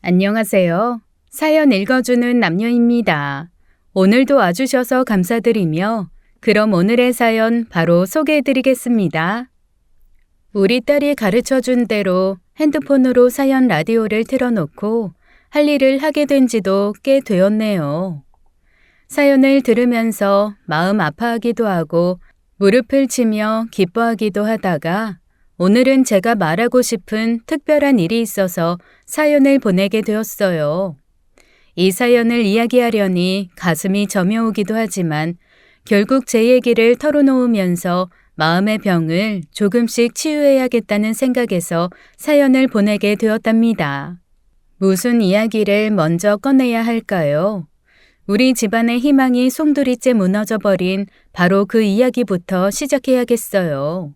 안녕하세요. 사연 읽어주는 남녀입니다. 오늘도 와주셔서 감사드리며 그럼 오늘의 사연 바로 소개해드리겠습니다. 우리 딸이 가르쳐준 대로 핸드폰으로 사연 라디오를 틀어놓고 할 일을 하게 된 지도 꽤 되었네요. 사연을 들으면서 마음 아파하기도 하고 무릎을 치며 기뻐하기도 하다가 오늘은 제가 말하고 싶은 특별한 일이 있어서 사연을 보내게 되었어요. 이 사연을 이야기하려니 가슴이 저며오기도 하지만 결국 제 얘기를 털어놓으면서 마음의 병을 조금씩 치유해야겠다는 생각에서 사연을 보내게 되었답니다. 무슨 이야기를 먼저 꺼내야 할까요? 우리 집안의 희망이 송두리째 무너져버린 바로 그 이야기부터 시작해야겠어요.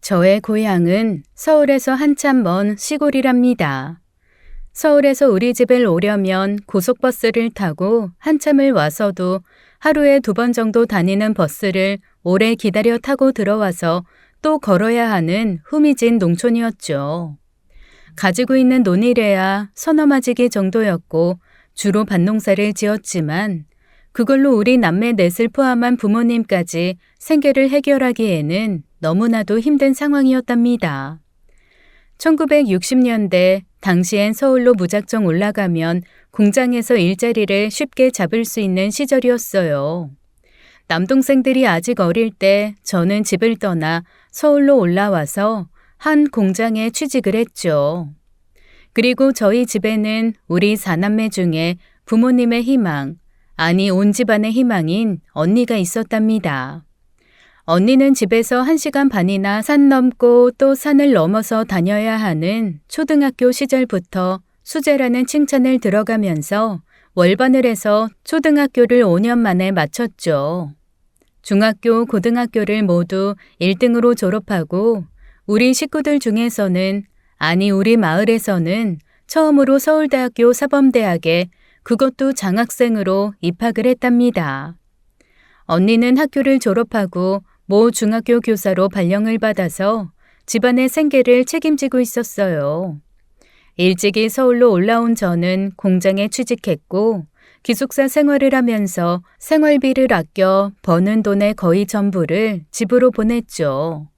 저의 고향은 서울에서 한참 먼 시골이랍니다. 서울에서 우리 집을 오려면 고속버스를 타고 한참을 와서도 하루에 2번 정도 다니는 버스를 오래 기다려 타고 들어와서 또 걸어야 하는 후미진 농촌이었죠. 가지고 있는 논이래야 서너 마지기 정도였고 주로 밭농사를 지었지만 그걸로 우리 남매 넷을 포함한 부모님까지 생계를 해결하기에는 너무나도 힘든 상황이었답니다. 1960년대 당시엔 서울로 무작정 올라가면 공장에서 일자리를 쉽게 잡을 수 있는 시절이었어요. 남동생들이 아직 어릴 때 저는 집을 떠나 서울로 올라와서 한 공장에 취직을 했죠. 그리고 저희 집에는 우리 4남매 중에 부모님의 희망, 아니 온 집안의 희망인 언니가 있었답니다. 언니는 집에서 1시간 반이나 산 넘고 또 산을 넘어서 다녀야 하는 초등학교 시절부터 수재라는 칭찬을 들어가면서 월반을 해서 초등학교를 5년 만에 마쳤죠. 중학교, 고등학교를 모두 1등으로 졸업하고 우리 식구들 중에서는 아니 우리 마을에서는 처음으로 서울대학교 사범대학에 그것도 장학생으로 입학을 했답니다. 언니는 학교를 졸업하고 모 중학교 교사로 발령을 받아서 집안의 생계를 책임지고 있었어요. 일찍이 서울로 올라온 저는 공장에 취직했고 기숙사 생활을 하면서 생활비를 아껴 버는 돈의 거의 전부를 집으로 보냈죠.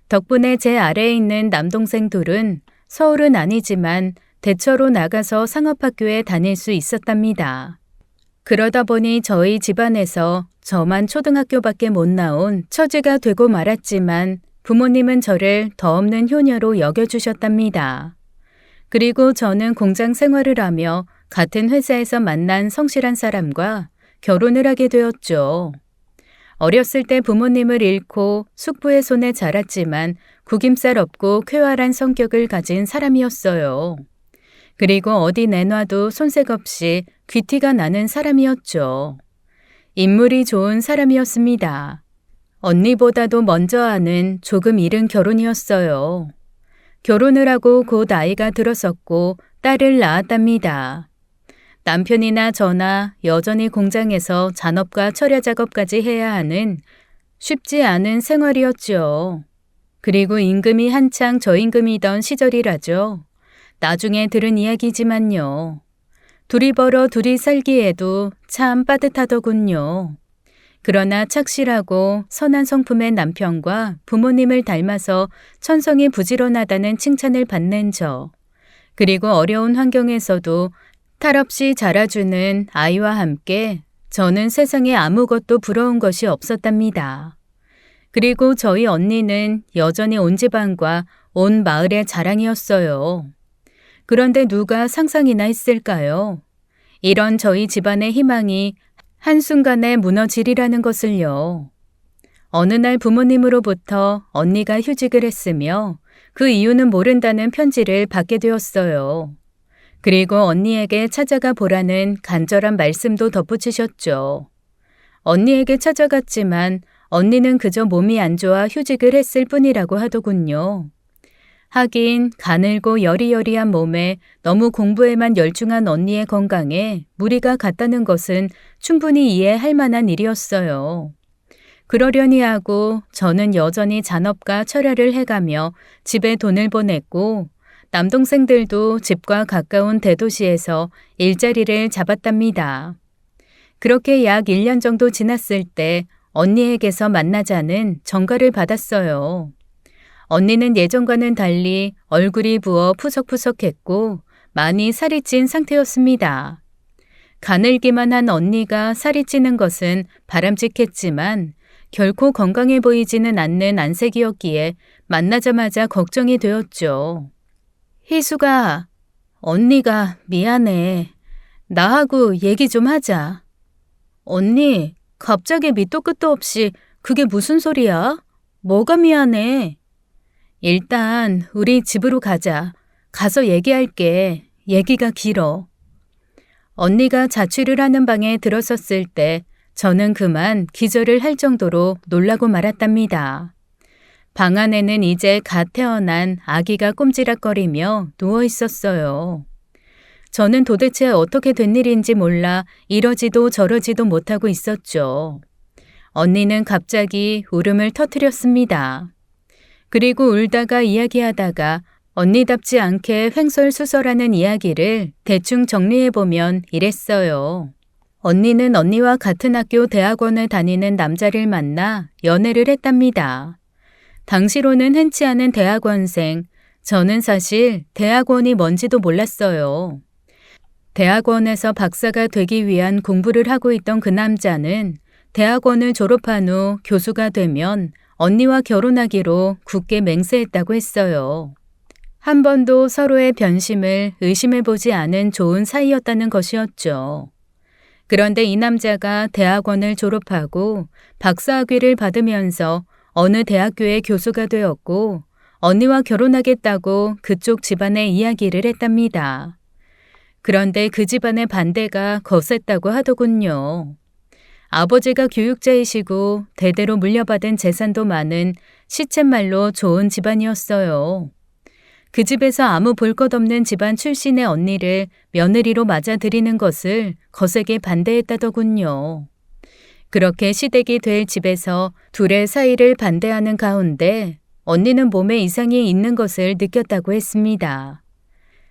덕분에 제 아래에 있는 남동생 둘은 서울은 아니지만 대처로 나가서 상업학교에 다닐 수 있었답니다. 그러다 보니 저희 집안에서 저만 초등학교밖에 못 나온 처지가 되고 말았지만 부모님은 저를 더 없는 효녀로 여겨주셨답니다. 그리고 저는 공장 생활을 하며 같은 회사에서 만난 성실한 사람과 결혼을 하게 되었죠. 어렸을 때 부모님을 잃고 숙부의 손에 자랐지만 구김살 없고 쾌활한 성격을 가진 사람이었어요. 그리고 어디 내놔도 손색 없이 귀티가 나는 사람이었죠. 인물이 좋은 사람이었습니다. 언니보다도 먼저 하는 조금 이른 결혼이었어요. 결혼을 하고 곧 아이가 들었었고 딸을 낳았답니다. 남편이나 저나 여전히 공장에서 잔업과 철야 작업까지 해야 하는 쉽지 않은 생활이었죠. 그리고 임금이 한창 저임금이던 시절이라죠. 나중에 들은 이야기지만요. 둘이 벌어 둘이 살기에도 참 빠듯하더군요. 그러나 착실하고 선한 성품의 남편과 부모님을 닮아서 천성이 부지런하다는 칭찬을 받는 저. 그리고 어려운 환경에서도 탈없이 자라주는 아이와 함께 저는 세상에 아무것도 부러운 것이 없었답니다. 그리고 저희 언니는 여전히 온 집안과 온 마을의 자랑이었어요. 그런데 누가 상상이나 했을까요? 이런 저희 집안의 희망이 한순간에 무너지리라는 것을요. 어느 날 부모님으로부터 언니가 휴직을 했으며 그 이유는 모른다는 편지를 받게 되었어요. 그리고 언니에게 찾아가 보라는 간절한 말씀도 덧붙이셨죠. 언니에게 찾아갔지만 언니는 그저 몸이 안 좋아 휴직을 했을 뿐이라고 하더군요. 하긴 가늘고 여리여리한 몸에 너무 공부에만 열중한 언니의 건강에 무리가 갔다는 것은 충분히 이해할 만한 일이었어요. 그러려니 하고 저는 여전히 잔업과 철야를 해가며 집에 돈을 보냈고 남동생들도 집과 가까운 대도시에서 일자리를 잡았답니다. 그렇게 약 1년 정도 지났을 때 언니에게서 만나자는 전가를 받았어요. 언니는 예전과는 달리 얼굴이 부어 푸석푸석했고 많이 살이 찐 상태였습니다. 가늘기만 한 언니가 살이 찌는 것은 바람직했지만 결코 건강해 보이지는 않는 안색이었기에 만나자마자 걱정이 되었죠. 희수가, 언니가 미안해. 나하고 얘기 좀 하자. 언니, 갑자기 밑도 끝도 없이 그게 무슨 소리야? 뭐가 미안해? 일단 우리 집으로 가자. 가서 얘기할게. 얘기가 길어. 언니가 자취를 하는 방에 들어섰을 때 저는 그만 기절을 할 정도로 놀라고 말았답니다. 방 안에는 이제 갓 태어난 아기가 꼼지락거리며 누워 있었어요. 저는 도대체 어떻게 된 일인지 몰라 이러지도 저러지도 못하고 있었죠. 언니는 갑자기 울음을 터뜨렸습니다. 그리고 울다가 이야기하다가 언니답지 않게 횡설수설하는 이야기를 대충 정리해보면 이랬어요. 언니는 언니와 같은 학교 대학원을 다니는 남자를 만나 연애를 했답니다. 당시로는 흔치 않은 대학원생, 저는 사실 대학원이 뭔지도 몰랐어요. 대학원에서 박사가 되기 위한 공부를 하고 있던 그 남자는 대학원을 졸업한 후 교수가 되면 언니와 결혼하기로 굳게 맹세했다고 했어요. 한 번도 서로의 변심을 의심해보지 않은 좋은 사이였다는 것이었죠. 그런데 이 남자가 대학원을 졸업하고 박사학위를 받으면서 어느 대학교의 교수가 되었고 언니와 결혼하겠다고 그쪽 집안에 이야기를 했답니다. 그런데 그 집안의 반대가 거셌다고 하더군요. 아버지가 교육자이시고 대대로 물려받은 재산도 많은 시쳇말로 좋은 집안이었어요. 그 집에서 아무 볼 것 없는 집안 출신의 언니를 며느리로 맞아들이는 것을 거세게 반대했다더군요. 그렇게 시댁이 될 집에서 둘의 사이를 반대하는 가운데 언니는 몸에 이상이 있는 것을 느꼈다고 했습니다.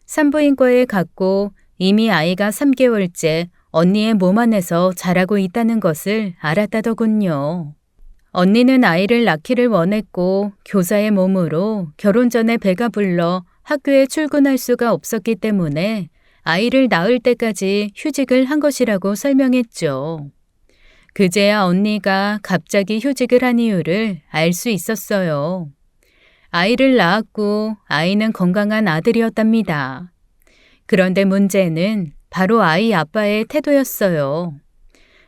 산부인과에 갔고 이미 아이가 3개월째 언니의 몸 안에서 자라고 있다는 것을 알았다더군요. 언니는 아이를 낳기를 원했고 교사의 몸으로 결혼 전에 배가 불러 학교에 출근할 수가 없었기 때문에 아이를 낳을 때까지 휴직을 한 것이라고 설명했죠. 그제야 언니가 갑자기 휴직을 한 이유를 알 수 있었어요. 아이를 낳았고 아이는 건강한 아들이었답니다. 그런데 문제는 바로 아이 아빠의 태도였어요.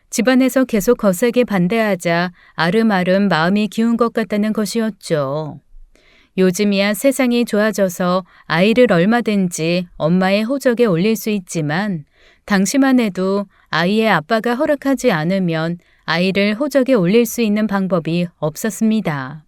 집안에서 계속 거세게 반대하자 아름아름 마음이 기운 것 같다는 것이었죠. 요즘이야 세상이 좋아져서 아이를 얼마든지 엄마의 호적에 올릴 수 있지만 당시만 해도 아이의 아빠가 허락하지 않으면 아이를 호적에 올릴 수 있는 방법이 없었습니다.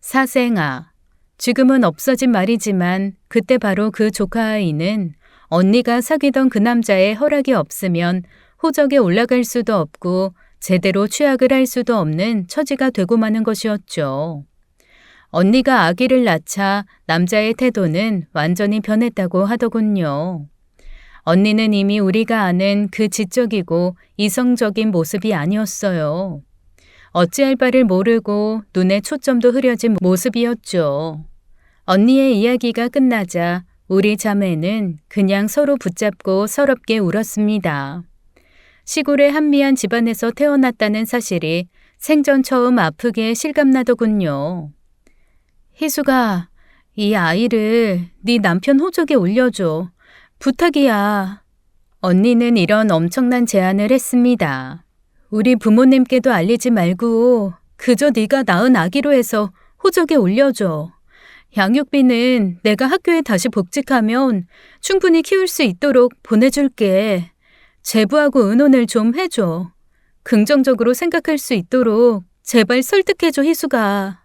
사생아, 지금은 없어진 말이지만 그때 바로 그 조카 아이는 언니가 사귀던 그 남자의 허락이 없으면 호적에 올라갈 수도 없고 제대로 취학을 할 수도 없는 처지가 되고 마는 것이었죠. 언니가 아기를 낳자 남자의 태도는 완전히 변했다고 하더군요. 언니는 이미 우리가 아는 그 지적이고 이성적인 모습이 아니었어요. 어찌할 바를 모르고 눈에 초점도 흐려진 모습이었죠. 언니의 이야기가 끝나자 우리 자매는 그냥 서로 붙잡고 서럽게 울었습니다. 시골의 한미한 집안에서 태어났다는 사실이 생전 처음 아프게 실감나더군요. 희수가 이 아이를 네 남편 호적에 올려줘. 부탁이야. 언니는 이런 엄청난 제안을 했습니다. 우리 부모님께도 알리지 말고 그저 네가 낳은 아기로 해서 호적에 올려줘. 양육비는 내가 학교에 다시 복직하면 충분히 키울 수 있도록 보내줄게. 제부하고 의논을 좀 해줘. 긍정적으로 생각할 수 있도록 제발 설득해줘, 희수가.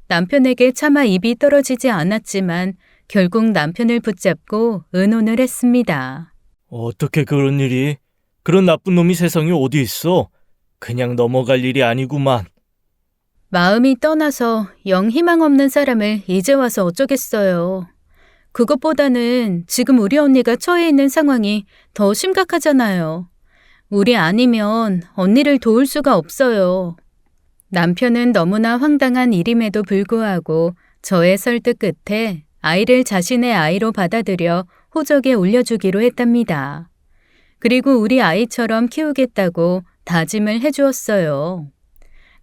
남편에게 차마 입이 떨어지지 않았지만 결국 남편을 붙잡고 의논을 했습니다. 어떻게 그런 일이? 그런 나쁜 놈이 세상에 어디 있어? 그냥 넘어갈 일이 아니구만. 마음이 떠나서 영 희망 없는 사람을 이제 와서 어쩌겠어요. 그것보다는 지금 우리 언니가 처해 있는 상황이 더 심각하잖아요. 우리 아니면 언니를 도울 수가 없어요. 남편은 너무나 황당한 일임에도 불구하고 저의 설득 끝에 아이를 자신의 아이로 받아들여 호적에 올려주기로 했답니다. 그리고 우리 아이처럼 키우겠다고 다짐을 해주었어요.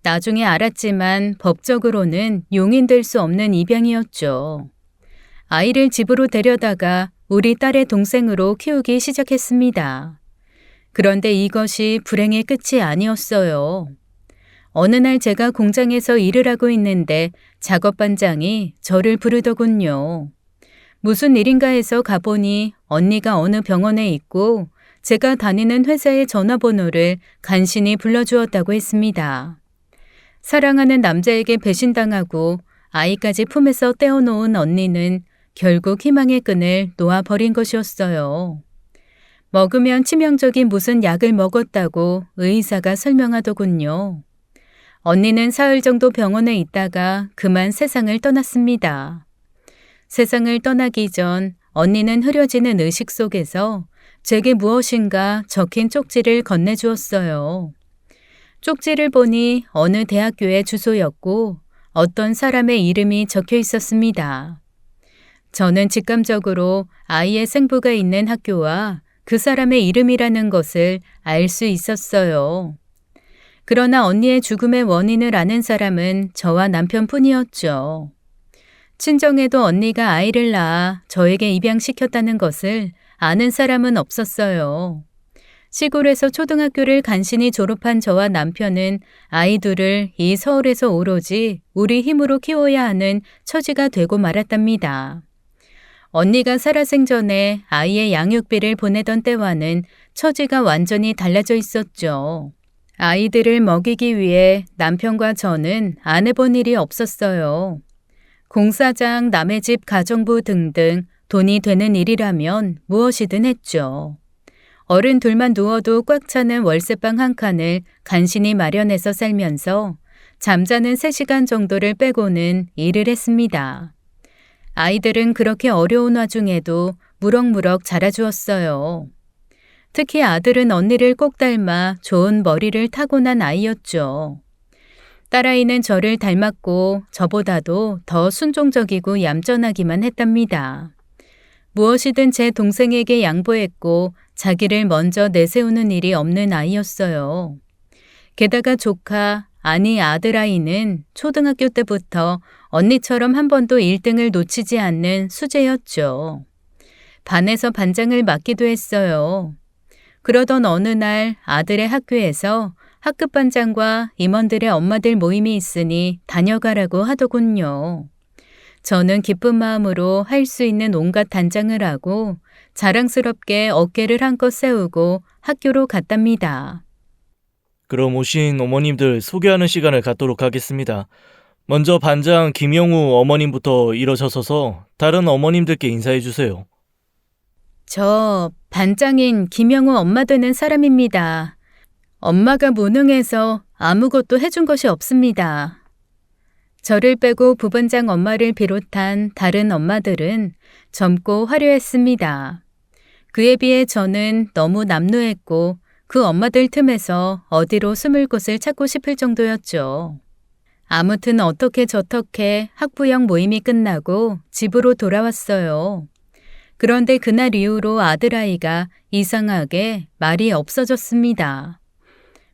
나중에 알았지만 법적으로는 용인될 수 없는 입양이었죠. 아이를 집으로 데려다가 우리 딸의 동생으로 키우기 시작했습니다. 그런데 이것이 불행의 끝이 아니었어요. 어느 날 제가 공장에서 일을 하고 있는데 작업반장이 저를 부르더군요. 무슨 일인가 해서 가보니 언니가 어느 병원에 있고 제가 다니는 회사의 전화번호를 간신히 불러주었다고 했습니다. 사랑하는 남자에게 배신당하고 아이까지 품에서 떼어놓은 언니는 결국 희망의 끈을 놓아버린 것이었어요. 먹으면 치명적인 무슨 약을 먹었다고 의사가 설명하더군요. 언니는 사흘 정도 병원에 있다가 그만 세상을 떠났습니다. 세상을 떠나기 전 언니는 흐려지는 의식 속에서 제게 무엇인가 적힌 쪽지를 건네주었어요. 쪽지를 보니 어느 대학교의 주소였고 어떤 사람의 이름이 적혀 있었습니다. 저는 직감적으로 아이의 생부가 있는 학교와 그 사람의 이름이라는 것을 알 수 있었어요. 그러나 언니의 죽음의 원인을 아는 사람은 저와 남편뿐이었죠. 친정에도 언니가 아이를 낳아 저에게 입양시켰다는 것을 아는 사람은 없었어요. 시골에서 초등학교를 간신히 졸업한 저와 남편은 아이들을 이 서울에서 오로지 우리 힘으로 키워야 하는 처지가 되고 말았답니다. 언니가 살아생전에 아이의 양육비를 보내던 때와는 처지가 완전히 달라져 있었죠. 아이들을 먹이기 위해 남편과 저는 안 해본 일이 없었어요. 공사장, 남의 집 가정부 등등 돈이 되는 일이라면 무엇이든 했죠. 어른 둘만 누워도 꽉 차는 월세방 한 칸을 간신히 마련해서 살면서 잠자는 3시간 정도를 빼고는 일을 했습니다. 아이들은 그렇게 어려운 와중에도 무럭무럭 자라주었어요. 특히 아들은 언니를 꼭 닮아 좋은 머리를 타고난 아이였죠. 딸아이는 저를 닮았고 저보다도 더 순종적이고 얌전하기만 했답니다. 무엇이든 제 동생에게 양보했고 자기를 먼저 내세우는 일이 없는 아이였어요. 게다가 조카, 아니 아들아이는 초등학교 때부터 언니처럼 한 번도 1등을 놓치지 않는 수재였죠. 반에서 반장을 맡기도 했어요. 그러던 어느 날 아들의 학교에서 학급 반장과 임원들의 엄마들 모임이 있으니 다녀가라고 하더군요. 저는 기쁜 마음으로 할 수 있는 온갖 단장을 하고 자랑스럽게 어깨를 한껏 세우고 학교로 갔답니다. 그럼 오신 어머님들 소개하는 시간을 갖도록 하겠습니다. 먼저 반장 김영우 어머님부터 일어서셔서 다른 어머님들께 인사해 주세요. 저 반장인 김영우 엄마 되는 사람입니다. 엄마가 무능해서 아무것도 해준 것이 없습니다. 저를 빼고 부반장 엄마를 비롯한 다른 엄마들은 젊고 화려했습니다. 그에 비해 저는 너무 남루했고 그 엄마들 틈에서 어디로 숨을 곳을 찾고 싶을 정도였죠. 아무튼 어떻게 저떻게 학부형 모임이 끝나고 집으로 돌아왔어요. 그런데 그날 이후로 아들아이가 이상하게 말이 없어졌습니다.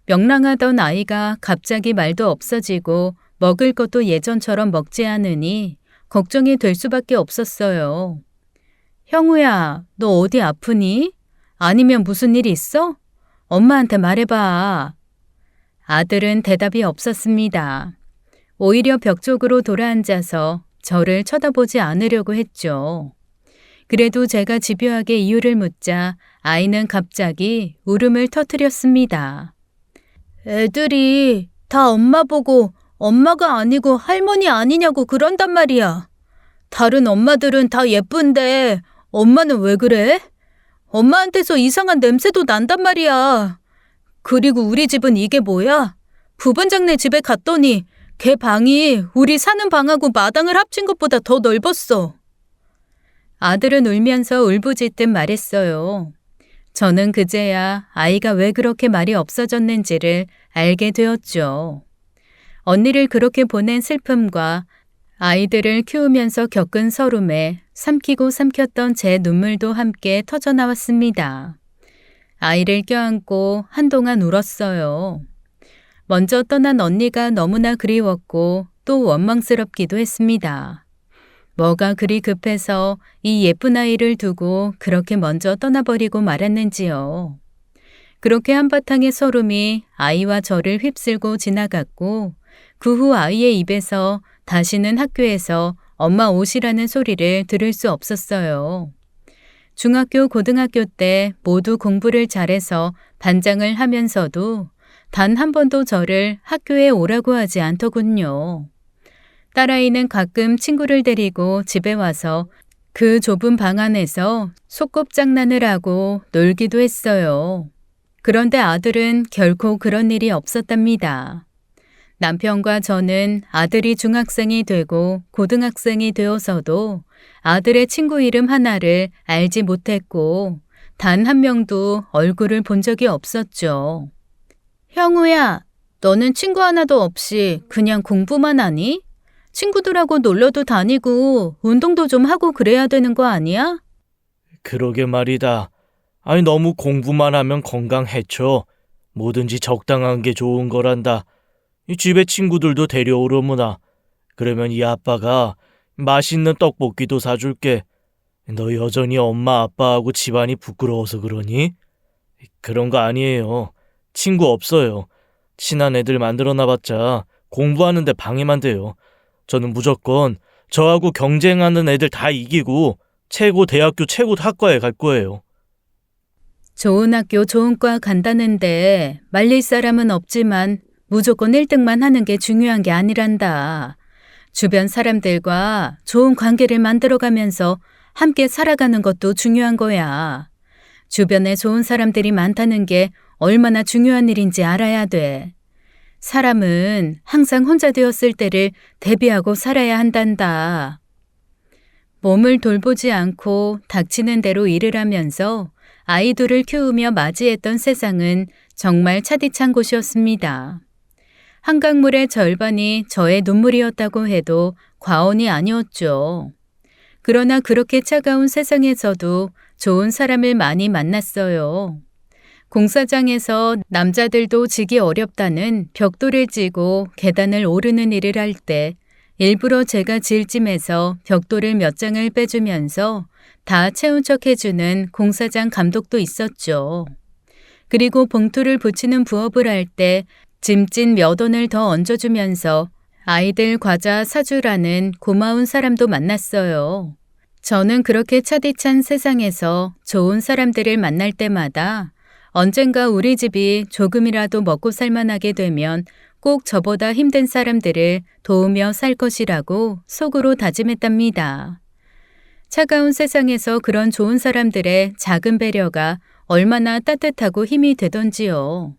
명랑하던 아이가 갑자기 말도 없어지고 먹을 것도 예전처럼 먹지 않으니 걱정이 될 수밖에 없었어요. 형우야, 너 어디 아프니? 아니면 무슨 일 있어? 엄마한테 말해봐. 아들은 대답이 없었습니다. 오히려 벽 쪽으로 돌아앉아서 저를 쳐다보지 않으려고 했죠. 그래도 제가 집요하게 이유를 묻자 아이는 갑자기 울음을 터뜨렸습니다. 애들이 다 엄마 보고 엄마가 아니고 할머니 아니냐고 그런단 말이야. 다른 엄마들은 다 예쁜데 엄마는 왜 그래? 엄마한테서 이상한 냄새도 난단 말이야. 그리고 우리 집은 이게 뭐야? 부반장네 집에 갔더니 걔 방이 우리 사는 방하고 마당을 합친 것보다 더 넓었어. 아들은 울면서 울부짖듯 말했어요. 저는 그제야 아이가 왜 그렇게 말이 없어졌는지를 알게 되었죠. 언니를 그렇게 보낸 슬픔과 아이들을 키우면서 겪은 서름에 삼키고 삼켰던 제 눈물도 함께 터져나왔습니다. 아이를 껴안고 한동안 울었어요. 먼저 떠난 언니가 너무나 그리웠고 또 원망스럽기도 했습니다. 뭐가 그리 급해서 이 예쁜 아이를 두고 그렇게 먼저 떠나버리고 말았는지요. 그렇게 한바탕의 서름이 아이와 저를 휩쓸고 지나갔고 그 후 아이의 입에서 다시는 학교에서 엄마 오시라는 소리를 들을 수 없었어요. 중학교, 고등학교 때 모두 공부를 잘해서 반장을 하면서도 단 한 번도 저를 학교에 오라고 하지 않더군요. 딸아이는 가끔 친구를 데리고 집에 와서 그 좁은 방 안에서 소꿉장난을 하고 놀기도 했어요. 그런데 아들은 결코 그런 일이 없었답니다. 남편과 저는 아들이 중학생이 되고 고등학생이 되어서도 아들의 친구 이름 하나를 알지 못했고 단 한 명도 얼굴을 본 적이 없었죠. 형우야, 너는 친구 하나도 없이 그냥 공부만 하니? 친구들하고 놀러도 다니고 운동도 좀 하고 그래야 되는 거 아니야? 그러게 말이다. 아니 너무 공부만 하면 건강 해쳐. 뭐든지 적당한 게 좋은 거란다. 이 집에 친구들도 데려오려무나. 그러면 이 아빠가 맛있는 떡볶이도 사줄게. 너 여전히 엄마 아빠하고 집안이 부끄러워서 그러니? 그런 거 아니에요. 친구 없어요. 친한 애들 만들어놔봤자 공부하는데 방해만 돼요. 저는 무조건 저하고 경쟁하는 애들 다 이기고 최고 대학교 최고 학과에 갈 거예요. 좋은 학교 좋은 과 간다는데 말릴 사람은 없지만 무조건 1등만 하는 게 중요한 게 아니란다. 주변 사람들과 좋은 관계를 만들어가면서 함께 살아가는 것도 중요한 거야. 주변에 좋은 사람들이 많다는 게 얼마나 중요한 일인지 알아야 돼. 사람은 항상 혼자 되었을 때를 대비하고 살아야 한단다. 몸을 돌보지 않고 닥치는 대로 일을 하면서 아이들을 키우며 맞이했던 세상은 정말 차디찬 곳이었습니다. 한강물의 절반이 저의 눈물이었다고 해도 과언이 아니었죠. 그러나 그렇게 차가운 세상에서도 좋은 사람을 많이 만났어요. 공사장에서 남자들도 지기 어렵다는 벽돌을 찌고 계단을 오르는 일을 할 때 일부러 제가 질짐해서 벽돌을 몇 장을 빼주면서 다 채운 척 해주는 공사장 감독도 있었죠. 그리고 봉투를 붙이는 부업을 할 때 짐찐 몇 원을 더 얹어주면서 아이들 과자 사주라는 고마운 사람도 만났어요. 저는 그렇게 차디찬 세상에서 좋은 사람들을 만날 때마다 언젠가 우리 집이 조금이라도 먹고 살만하게 되면 꼭 저보다 힘든 사람들을 도우며 살 것이라고 속으로 다짐했답니다. 차가운 세상에서 그런 좋은 사람들의 작은 배려가 얼마나 따뜻하고 힘이 되던지요.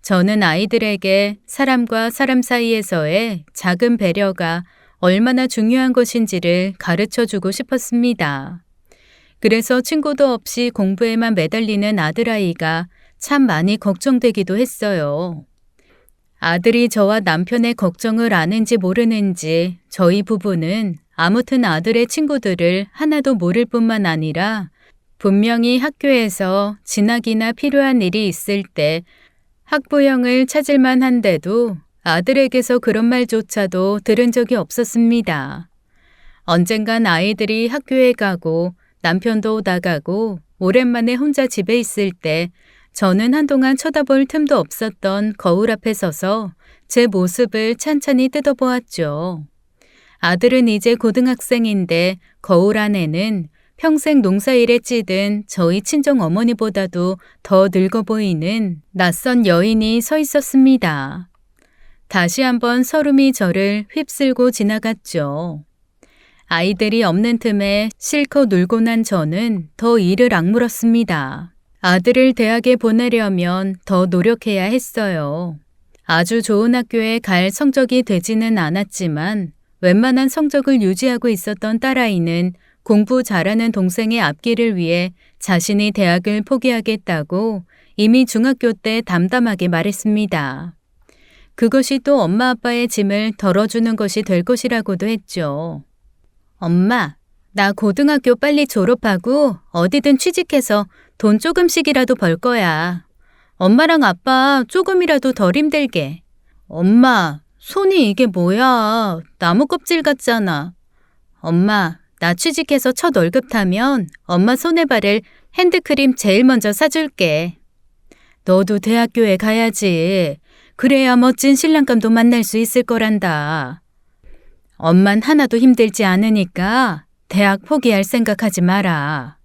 저는 아이들에게 사람과 사람 사이에서의 작은 배려가 얼마나 중요한 것인지를 가르쳐주고 싶었습니다. 그래서 친구도 없이 공부에만 매달리는 아들아이가 참 많이 걱정되기도 했어요. 아들이 저와 남편의 걱정을 아는지 모르는지 저희 부부는 아무튼 아들의 친구들을 하나도 모를 뿐만 아니라 분명히 학교에서 진학이나 필요한 일이 있을 때 학부형을 찾을만 한데도 아들에게서 그런 말조차도 들은 적이 없었습니다. 언젠간 아이들이 학교에 가고 남편도 나가고 오랜만에 혼자 집에 있을 때 저는 한동안 쳐다볼 틈도 없었던 거울 앞에 서서 제 모습을 찬찬히 뜯어보았죠. 아들은 이제 고등학생인데 거울 안에는 평생 농사일에 찌든 저희 친정 어머니보다도 더 늙어 보이는 낯선 여인이 서 있었습니다. 다시 한번 서름이 저를 휩쓸고 지나갔죠. 아이들이 없는 틈에 실컷 놀고 난 저는 더 이를 악물었습니다. 아들을 대학에 보내려면 더 노력해야 했어요. 아주 좋은 학교에 갈 성적이 되지는 않았지만 웬만한 성적을 유지하고 있었던 딸아이는 공부 잘하는 동생의 앞길을 위해 자신이 대학을 포기하겠다고 이미 중학교 때 담담하게 말했습니다. 그것이 또 엄마 아빠의 짐을 덜어주는 것이 될 것이라고도 했죠. 엄마, 나 고등학교 빨리 졸업하고 어디든 취직해서 돈 조금씩이라도 벌 거야. 엄마랑 아빠 조금이라도 덜 힘들게. 엄마, 손이 이게 뭐야? 나무 껍질 같잖아. 엄마, 나 취직해서 첫 월급 타면 엄마 손에 바를 핸드크림 제일 먼저 사줄게. 너도 대학교에 가야지. 그래야 멋진 신랑감도 만날 수 있을 거란다. 엄만 하나도 힘들지 않으니까 대학 포기할 생각하지 마라.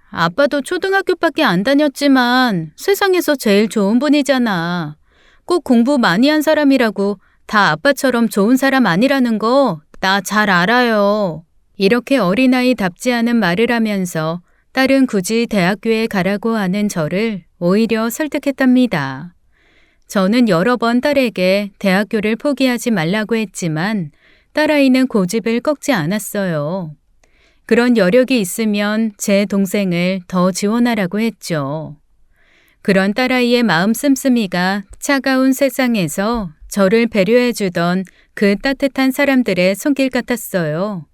아빠도 초등학교밖에 안 다녔지만 세상에서 제일 좋은 분이잖아. 꼭 공부 많이 한 사람이라고 다 아빠처럼 좋은 사람 아니라는 거 나 잘 알아요. 이렇게 어린아이답지 않은 말을 하면서 딸은 굳이 대학교에 가라고 하는 저를 오히려 설득했답니다. 저는 여러 번 딸에게 대학교를 포기하지 말라고 했지만 딸아이는 고집을 꺾지 않았어요. 그런 여력이 있으면 제 동생을 더 지원하라고 했죠. 그런 딸아이의 마음 씀씀이가 차가운 세상에서 저를 배려해주던 그 따뜻한 사람들의 손길 같았어요.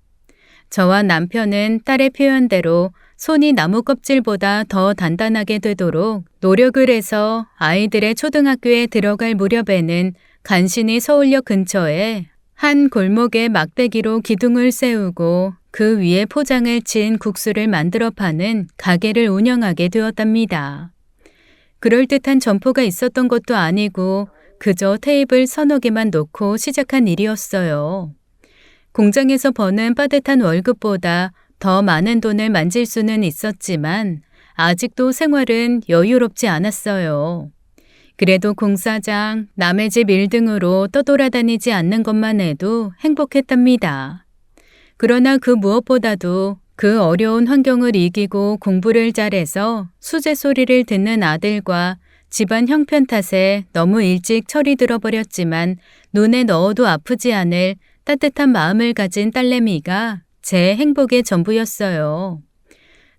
저와 남편은 딸의 표현대로 손이 나무 껍질보다 더 단단하게 되도록 노력을 해서 아이들의 초등학교에 들어갈 무렵에는 간신히 서울역 근처에 한 골목에 막대기로 기둥을 세우고 그 위에 포장을 친 국수를 만들어 파는 가게를 운영하게 되었답니다. 그럴듯한 점포가 있었던 것도 아니고 그저 테이블 서너 개만 놓고 시작한 일이었어요. 공장에서 버는 빠듯한 월급보다 더 많은 돈을 만질 수는 있었지만 아직도 생활은 여유롭지 않았어요. 그래도 공사장, 남의 집 일 등으로 떠돌아다니지 않는 것만 해도 행복했답니다. 그러나 그 무엇보다도 그 어려운 환경을 이기고 공부를 잘해서 수제 소리를 듣는 아들과 집안 형편 탓에 너무 일찍 철이 들어버렸지만 눈에 넣어도 아프지 않을 따뜻한 마음을 가진 딸내미가 제 행복의 전부였어요.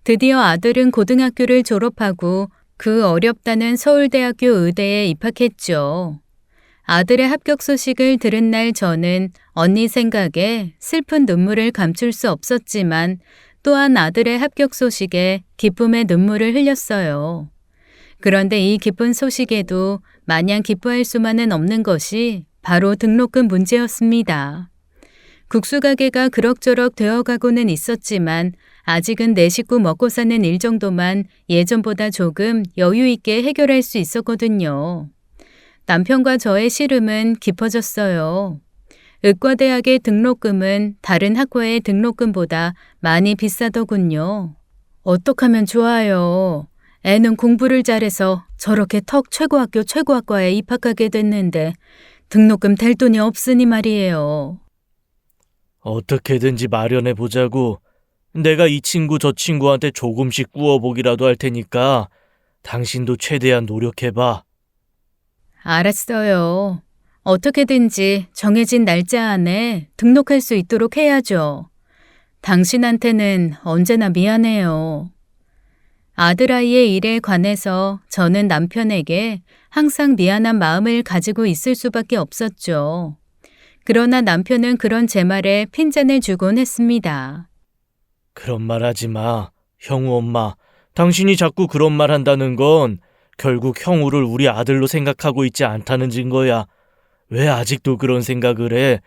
드디어 아들은 고등학교를 졸업하고 그 어렵다는 서울대학교 의대에 입학했죠. 아들의 합격 소식을 들은 날 저는 언니 생각에 슬픈 눈물을 감출 수 없었지만 또한 아들의 합격 소식에 기쁨의 눈물을 흘렸어요. 그런데 이 기쁜 소식에도 마냥 기뻐할 수만은 없는 것이 바로 등록금 문제였습니다. 국수 가게가 그럭저럭 되어가고는 있었지만 아직은 내 식구 먹고 사는 일 정도만 예전보다 조금 여유 있게 해결할 수 있었거든요. 남편과 저의 씨름은 깊어졌어요. 의과대학의 등록금은 다른 학과의 등록금보다 많이 비싸더군요. 어떡하면 좋아요. 애는 공부를 잘해서 저렇게 턱 최고학과에 입학하게 됐는데 등록금 댈 돈이 없으니 말이에요. 어떻게든지 마련해 보자고. 내가 이 친구 저 친구한테 조금씩 구워보기라도 할 테니까 당신도 최대한 노력해봐. 알았어요. 어떻게든지 정해진 날짜 안에 등록할 수 있도록 해야죠. 당신한테는 언제나 미안해요. 아들아이의 일에 관해서 저는 남편에게 항상 미안한 마음을 가지고 있을 수밖에 없었죠. 그러나 남편은 그런 제 말에 핀잔을 주곤 했습니다. 그런 말 하지 마. 형우 엄마, 당신이 자꾸 그런 말 한다는 건 결국 형우를 우리 아들로 생각하고 있지 않다는 증거야. 왜 아직도 그런 생각을 해?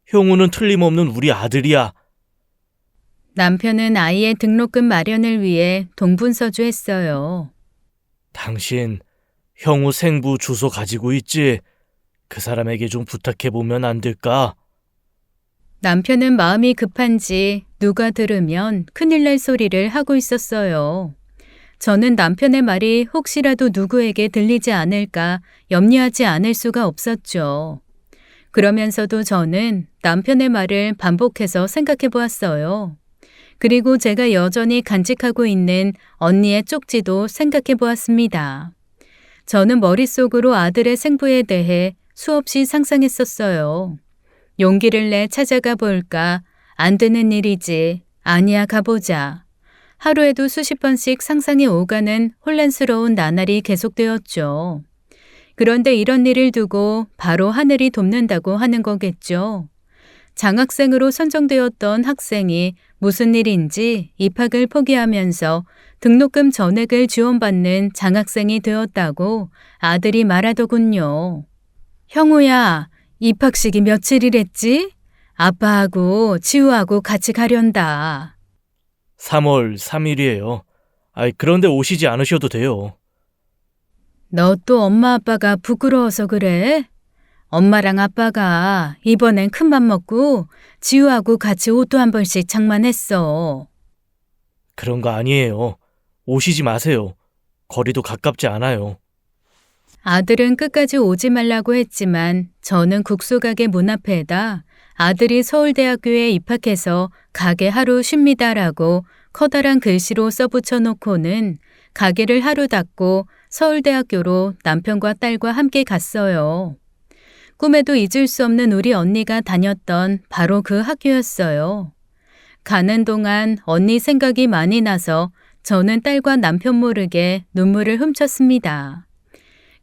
형우는 틀림없는 우리 아들이야. 남편은 아이의 등록금 마련을 위해 동분서주했어요. 당신 형우 생부 주소 가지고 있지? 그 사람에게 좀 부탁해보면 안 될까? 남편은 마음이 급한지 누가 들으면 큰일 날 소리를 하고 있었어요. 저는 남편의 말이 혹시라도 누구에게 들리지 않을까 염려하지 않을 수가 없었죠. 그러면서도 저는 남편의 말을 반복해서 생각해 보았어요. 그리고 제가 여전히 간직하고 있는 언니의 쪽지도 생각해 보았습니다. 저는 머릿속으로 아들의 생부에 대해 수없이 상상했었어요. 용기를 내 찾아가 볼까? 안 되는 일이지. 아니야, 가보자. 하루에도 수십 번씩 상상이 오가는 혼란스러운 나날이 계속되었죠. 그런데 이런 일을 두고 바로 하늘이 돕는다고 하는 거겠죠. 장학생으로 선정되었던 학생이 무슨 일인지 입학을 포기하면서 등록금 전액을 지원받는 장학생이 되었다고 아들이 말하더군요. 형우야, 입학식이 며칠이랬지? 아빠하고 지우하고 같이 가련다. 3월 3일이에요. 그런데 오시지 않으셔도 돼요. 너 또 엄마 아빠가 부끄러워서 그래? 엄마랑 아빠가 이번엔 큰맘 먹고 지우하고 같이 옷도 한 번씩 장만했어. 그런 거 아니에요. 오시지 마세요. 거리도 가깝지 않아요. 아들은 끝까지 오지 말라고 했지만 저는 국수가게 문 앞에다 아들이 서울대학교에 입학해서 가게 하루 쉽니다라고 커다란 글씨로 써붙여 놓고는 가게를 하루 닫고 서울대학교로 남편과 딸과 함께 갔어요. 꿈에도 잊을 수 없는 우리 언니가 다녔던 바로 그 학교였어요. 가는 동안 언니 생각이 많이 나서 저는 딸과 남편 모르게 눈물을 훔쳤습니다.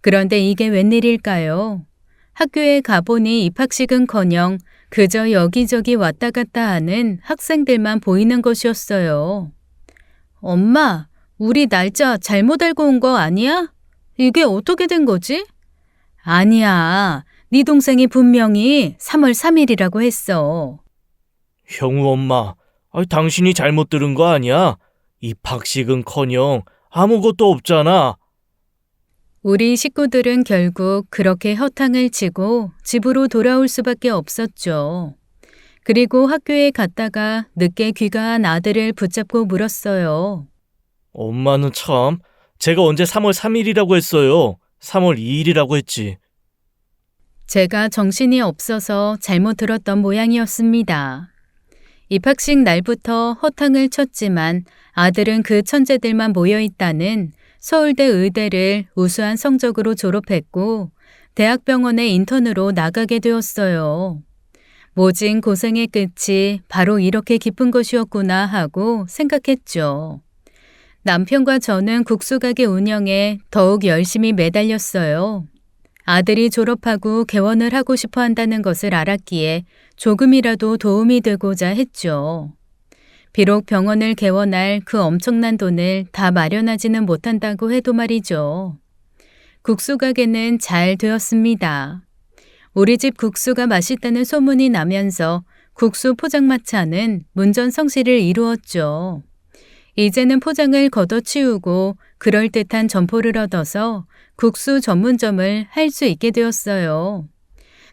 그런데 이게 웬일일까요? 학교에 가보니 입학식은커녕 그저 여기저기 왔다 갔다 하는 학생들만 보이는 것이었어요. 엄마, 우리 날짜 잘못 알고 온 거 아니야? 이게 어떻게 된 거지? 아니야. 네 동생이 분명히 3월 3일이라고 했어. 형우 엄마, 당신이 잘못 들은 거 아니야? 입학식은커녕 아무것도 없잖아. 우리 식구들은 결국 그렇게 허탕을 치고 집으로 돌아올 수밖에 없었죠. 그리고 학교에 갔다가 늦게 귀가한 아들을 붙잡고 물었어요. 엄마는 참, 제가 언제 3월 3일이라고 했어요. 3월 2일이라고 했지. 제가 정신이 없어서 잘못 들었던 모양이었습니다. 입학식 날부터 허탕을 쳤지만 아들은 그 천재들만 모여있다는 서울대 의대를 우수한 성적으로 졸업했고 대학병원의 인턴으로 나가게 되었어요. 모진 고생의 끝이 바로 이렇게 깊은 것이었구나 하고 생각했죠. 남편과 저는 국수가게 운영에 더욱 열심히 매달렸어요. 아들이 졸업하고 개원을 하고 싶어 한다는 것을 알았기에 조금이라도 도움이 되고자 했죠. 비록 병원을 개원할 그 엄청난 돈을 다 마련하지는 못한다고 해도 말이죠. 국수가게는 잘 되었습니다. 우리 집 국수가 맛있다는 소문이 나면서 국수 포장마차는 문전성시를 이루었죠. 이제는 포장을 걷어치우고 그럴듯한 점포를 얻어서 국수 전문점을 할 수 있게 되었어요.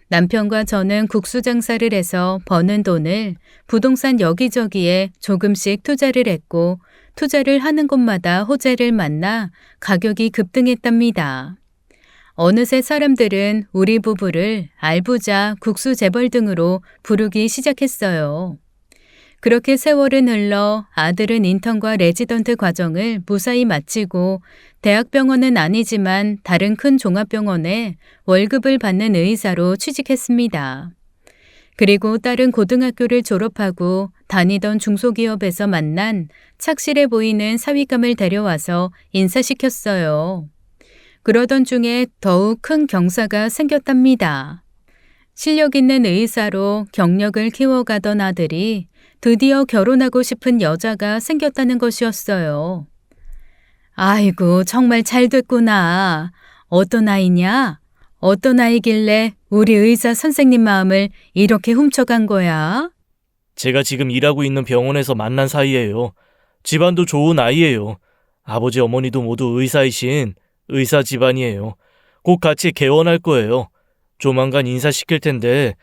남편과 저는 국수 장사를 해서 버는 돈을 부동산 여기저기에 조금씩 투자를 했고 투자를 하는 곳마다 호재를 만나 가격이 급등했답니다. 어느새 사람들은 우리 부부를 알부자, 국수 재벌 등으로 부르기 시작했어요. 그렇게 세월은 흘러 아들은 인턴과 레지던트 과정을 무사히 마치고 대학병원은 아니지만 다른 큰 종합병원에 월급을 받는 의사로 취직했습니다. 그리고 딸은 고등학교를 졸업하고 다니던 중소기업에서 만난 착실해 보이는 사위감을 데려와서 인사시켰어요. 그러던 중에 더욱 큰 경사가 생겼답니다. 실력 있는 의사로 경력을 키워가던 아들이 드디어 결혼하고 싶은 여자가 생겼다는 것이었어요. 아이고, 정말 잘 됐구나. 어떤 아이냐? 어떤 아이길래 우리 의사 선생님 마음을 이렇게 훔쳐간 거야? 제가 지금 일하고 있는 병원에서 만난 사이예요. 집안도 좋은 아이예요. 아버지 어머니도 모두 의사이신 의사 집안이에요. 곧 같이 개원할 거예요. 조만간 인사시킬 텐데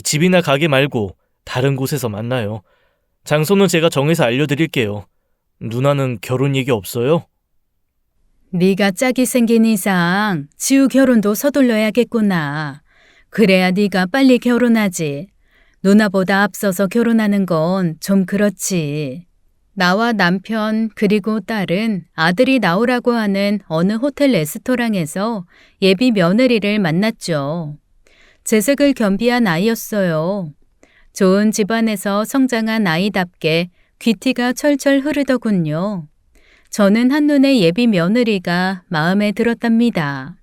집이나 가게 말고 다른 곳에서 만나요. 장소는 제가 정해서 알려드릴게요. 누나는 결혼 얘기 없어요? 네가 짝이 생긴 이상 지우 결혼도 서둘러야겠구나. 그래야 네가 빨리 결혼하지. 누나보다 앞서서 결혼하는 건 좀 그렇지. 나와 남편 그리고 딸은 아들이 나오라고 하는 어느 호텔 레스토랑에서 예비 며느리를 만났죠. 재색을 겸비한 아이였어요. 좋은 집안에서 성장한 아이답게 귀티가 철철 흐르더군요. 저는 한눈에 예비 며느리가 마음에 들었답니다.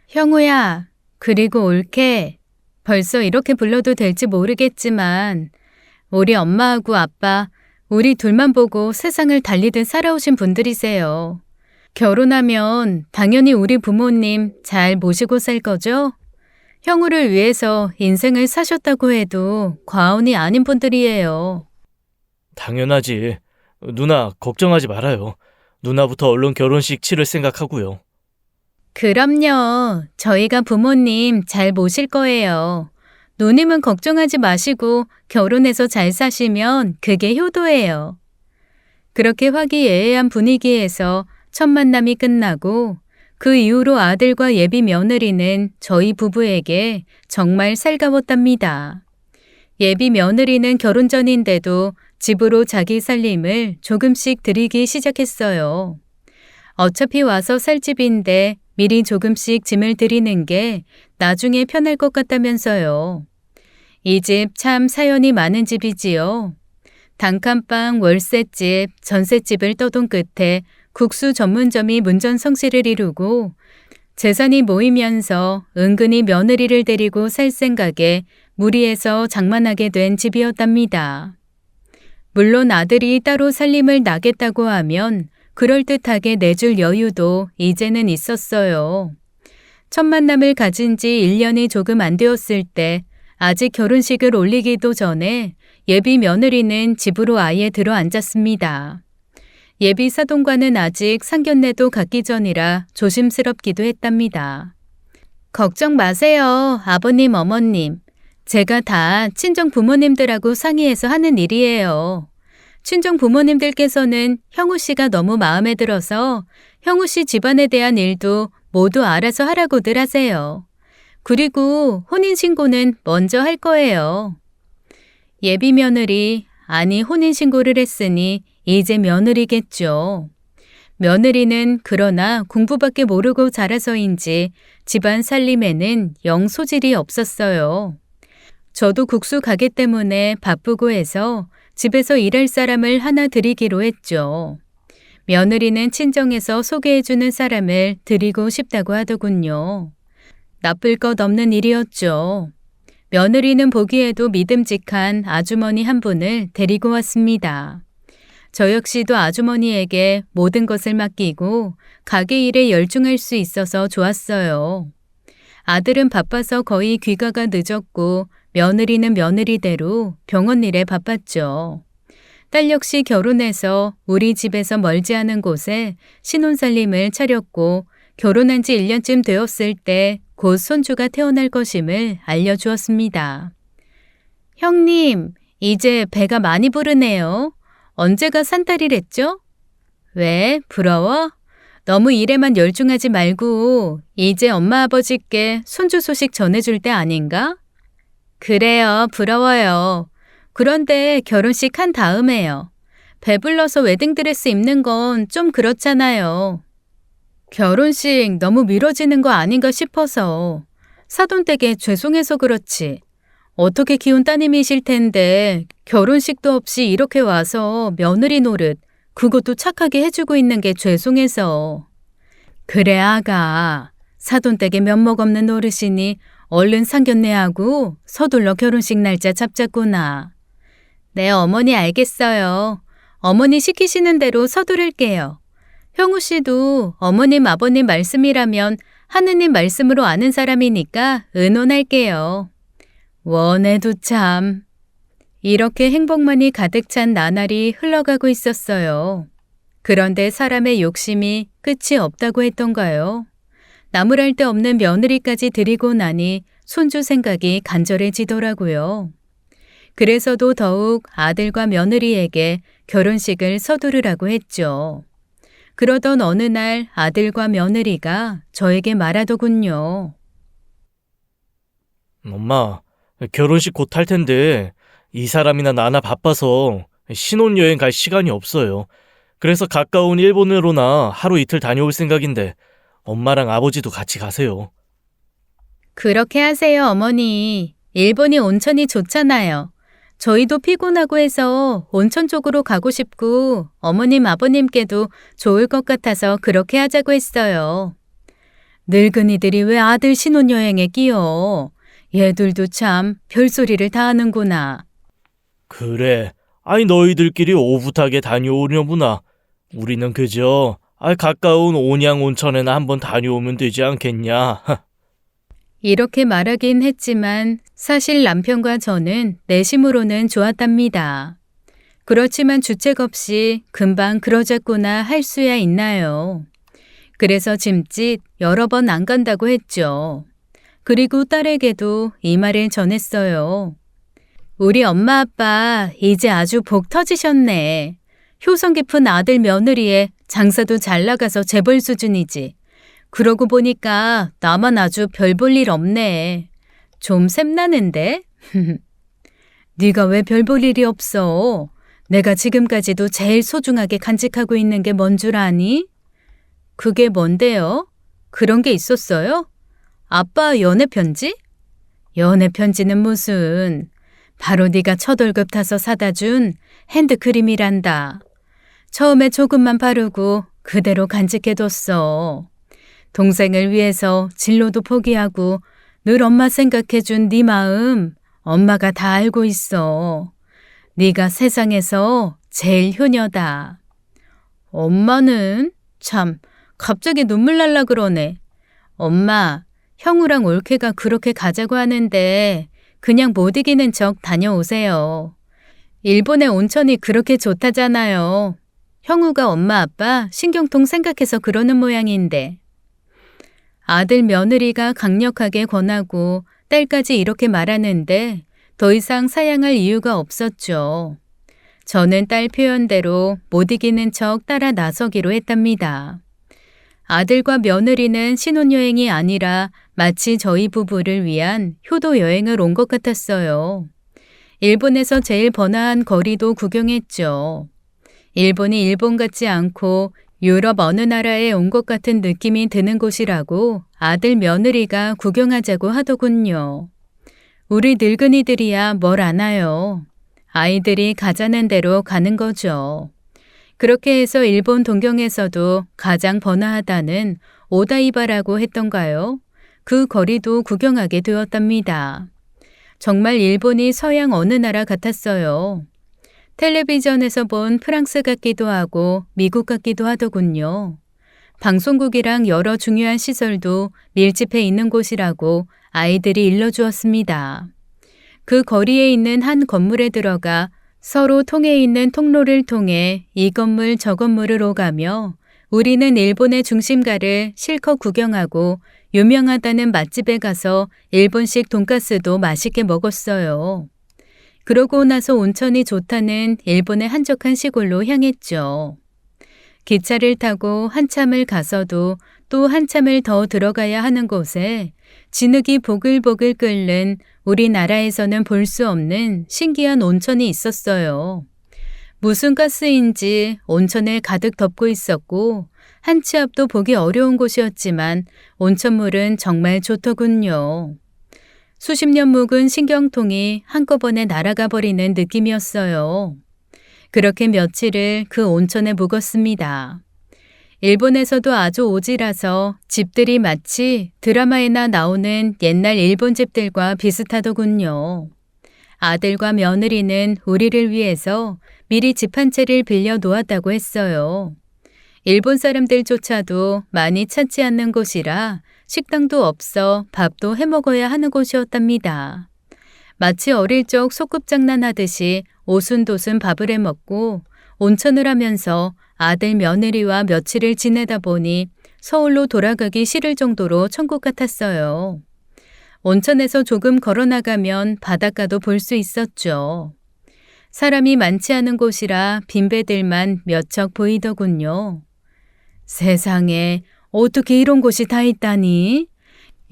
형우야, 그리고 올케. 벌써 이렇게 불러도 될지 모르겠지만 우리 엄마하고 아빠, 우리 둘만 보고 세상을 달리듯 살아오신 분들이세요. 결혼하면 당연히 우리 부모님 잘 모시고 살 거죠? 형우를 위해서 인생을 사셨다고 해도 과언이 아닌 분들이에요. 당연하지. 누나, 걱정하지 말아요. 누나부터 얼른 결혼식 치를 생각하고요. 그럼요. 저희가 부모님 잘 모실 거예요. 누님은 걱정하지 마시고 결혼해서 잘 사시면 그게 효도예요. 그렇게 화기애애한 분위기에서 첫 만남이 끝나고 그 이후로 아들과 예비 며느리는 저희 부부에게 정말 살가웠답니다. 예비 며느리는 결혼 전인데도 집으로 자기 살림을 조금씩 들이기 시작했어요. 어차피 와서 살 집인데 미리 조금씩 짐을 들이는 게 나중에 편할 것 같다면서요. 이 집 참 사연이 많은 집이지요. 단칸방, 월세집, 전셋집을 떠돈 끝에 국수 전문점이 문전성시를 이루고 재산이 모이면서 은근히 며느리를 데리고 살 생각에 무리해서 장만하게 된 집이었답니다. 물론 아들이 따로 살림을 나겠다고 하면 그럴듯하게 내줄 여유도 이제는 있었어요. 첫 만남을 가진 지 1년이 조금 안 되었을 때 아직 결혼식을 올리기도 전에 예비 며느리는 집으로 아예 들어앉았습니다. 예비 사돈과는 아직 상견례도 갖기 전이라 조심스럽기도 했답니다. 걱정 마세요, 아버님, 어머님. 제가 다 친정 부모님들하고 상의해서 하는 일이에요. 친정 부모님들께서는 형우 씨가 너무 마음에 들어서 형우 씨 집안에 대한 일도 모두 알아서 하라고들 하세요. 그리고 혼인신고는 먼저 할 거예요. 예비 며느리, 아니 혼인신고를 했으니 이제 며느리겠죠. 며느리는 그러나 공부밖에 모르고 자라서인지 집안 살림에는 영 소질이 없었어요. 저도 국수 가게 때문에 바쁘고 해서 집에서 일할 사람을 하나 들이기로 했죠. 며느리는 친정에서 소개해주는 사람을 드리고 싶다고 하더군요. 나쁠 것 없는 일이었죠. 며느리는 보기에도 믿음직한 아주머니 한 분을 데리고 왔습니다. 저 역시도 아주머니에게 모든 것을 맡기고 가게 일에 열중할 수 있어서 좋았어요. 아들은 바빠서 거의 귀가가 늦었고 며느리는 며느리대로 병원 일에 바빴죠. 딸 역시 결혼해서 우리 집에서 멀지 않은 곳에 신혼살림을 차렸고 결혼한 지 1년쯤 되었을 때 곧 손주가 태어날 것임을 알려주었습니다. 형님, 이제 배가 많이 부르네요. 언제가 산딸이랬죠? 왜? 부러워? 너무 일에만 열중하지 말고 이제 엄마 아버지께 손주 소식 전해줄 때 아닌가? 그래요, 부러워요. 그런데 결혼식 한 다음에요. 배불러서 웨딩드레스 입는 건 좀 그렇잖아요. 결혼식 너무 미뤄지는 거 아닌가 싶어서 사돈댁에 죄송해서 그렇지. 어떻게 키운 따님이실 텐데 결혼식도 없이 이렇게 와서 며느리 노릇 그것도 착하게 해주고 있는 게 죄송해서. 그래 아가. 사돈댁에 면목 없는 노릇이니 얼른 상견례하고 서둘러 결혼식 날짜 잡자꾸나. 네 어머니 알겠어요. 어머니 시키시는 대로 서두를게요. 형우 씨도 어머님 아버님 말씀이라면 하느님 말씀으로 아는 사람이니까 의논할게요. 원해도 참. 이렇게 행복만이 가득 찬 나날이 흘러가고 있었어요. 그런데 사람의 욕심이 끝이 없다고 했던가요? 나무랄 데 없는 며느리까지 들이고 나니 손주 생각이 간절해지더라고요. 그래서도 더욱 아들과 며느리에게 결혼식을 서두르라고 했죠. 그러던 어느 날 아들과 며느리가 저에게 말하더군요. 엄마, 결혼식 곧 할 텐데 이 사람이나 나나 바빠서 신혼여행 갈 시간이 없어요. 그래서 가까운 일본으로나 하루 이틀 다녀올 생각인데 엄마랑 아버지도 같이 가세요. 그렇게 하세요, 어머니. 일본이 온천이 좋잖아요. 저희도 피곤하고 해서 온천 쪽으로 가고 싶고 어머님, 아버님께도 좋을 것 같아서 그렇게 하자고 했어요. 늙은이들이 왜 아들 신혼여행에 끼어? 얘들도 참 별소리를 다 하는구나. 그래. 너희들끼리 오붓하게 다녀오려구나. 우리는 그저 가까운 온양 온천에나 한번 다녀오면 되지 않겠냐. 이렇게 말하긴 했지만 사실 남편과 저는 내심으로는 좋았답니다. 그렇지만 주책 없이 금방 그러자꾸나 할 수야 있나요? 그래서 짐짓 여러 번 안 간다고 했죠. 그리고 딸에게도 이 말을 전했어요. 우리 엄마 아빠 이제 아주 복 터지셨네. 효성 깊은 아들 며느리에 장사도 잘 나가서 재벌 수준이지. 그러고 보니까 나만 아주 별 볼 일 없네. 좀 샘나는데? 네가 왜 별 볼 일이 없어? 내가 지금까지도 제일 소중하게 간직하고 있는 게 뭔 줄 아니? 그게 뭔데요? 그런 게 있었어요? 아빠 연애 편지? 연애 편지는 무슨... 바로 네가 첫 월급 타서 사다 준 핸드크림이란다. 처음에 조금만 바르고 그대로 간직해뒀어. 동생을 위해서 진로도 포기하고 늘 엄마 생각해준 네 마음 엄마가 다 알고 있어. 네가 세상에서 제일 효녀다. 엄마는 참 갑자기 눈물 날라 그러네. 엄마, 형우랑 올케가 그렇게 가자고 하는데 그냥 못 이기는 척 다녀오세요. 일본의 온천이 그렇게 좋다잖아요. 형우가 엄마 아빠 신경통 생각해서 그러는 모양인데. 아들 며느리가 강력하게 권하고 딸까지 이렇게 말하는데 더 이상 사양할 이유가 없었죠. 저는 딸 표현대로 못 이기는 척 따라 나서기로 했답니다. 아들과 며느리는 신혼여행이 아니라 마치 저희 부부를 위한 효도 여행을 온 것 같았어요. 일본에서 제일 번화한 거리도 구경했죠. 일본이 일본 같지 않고 유럽 어느 나라에 온 것 같은 느낌이 드는 곳이라고 아들 며느리가 구경하자고 하더군요. 우리 늙은이들이야 뭘 아나요. 아이들이 가자는 대로 가는 거죠. 그렇게 해서 일본 동경에서도 가장 번화하다는 오다이바라고 했던가요? 그 거리도 구경하게 되었답니다. 정말 일본이 서양 어느 나라 같았어요. 텔레비전에서 본 프랑스 같기도 하고 미국 같기도 하더군요. 방송국이랑 여러 중요한 시설도 밀집해 있는 곳이라고 아이들이 일러주었습니다. 그 거리에 있는 한 건물에 들어가 서로 통해 있는 통로를 통해 이 건물 저 건물을 오가며 우리는 일본의 중심가를 실컷 구경하고 유명하다는 맛집에 가서 일본식 돈가스도 맛있게 먹었어요. 그러고 나서 온천이 좋다는 일본의 한적한 시골로 향했죠. 기차를 타고 한참을 가서도 또 한참을 더 들어가야 하는 곳에 진흙이 보글보글 끓는 우리나라에서는 볼 수 없는 신기한 온천이 있었어요. 무슨 가스인지 온천을 가득 덮고 있었고 한 치 앞도 보기 어려운 곳이었지만 온천물은 정말 좋더군요. 수십 년 묵은 신경통이 한꺼번에 날아가 버리는 느낌이었어요. 그렇게 며칠을 그 온천에 묵었습니다. 일본에서도 아주 오지라서 집들이 마치 드라마에나 나오는 옛날 일본 집들과 비슷하더군요. 아들과 며느리는 우리를 위해서 미리 집 한 채를 빌려 놓았다고 했어요. 일본 사람들조차도 많이 찾지 않는 곳이라 식당도 없어 밥도 해먹어야 하는 곳이었답니다. 마치 어릴 적 소꿉장난하듯이 오순도순 밥을 해먹고 온천을 하면서 아들 며느리와 며칠을 지내다 보니 서울로 돌아가기 싫을 정도로 천국 같았어요. 온천에서 조금 걸어나가면 바닷가도 볼 수 있었죠. 사람이 많지 않은 곳이라 빈배들만 몇 척 보이더군요. 세상에 어떻게 이런 곳이 다 있다니?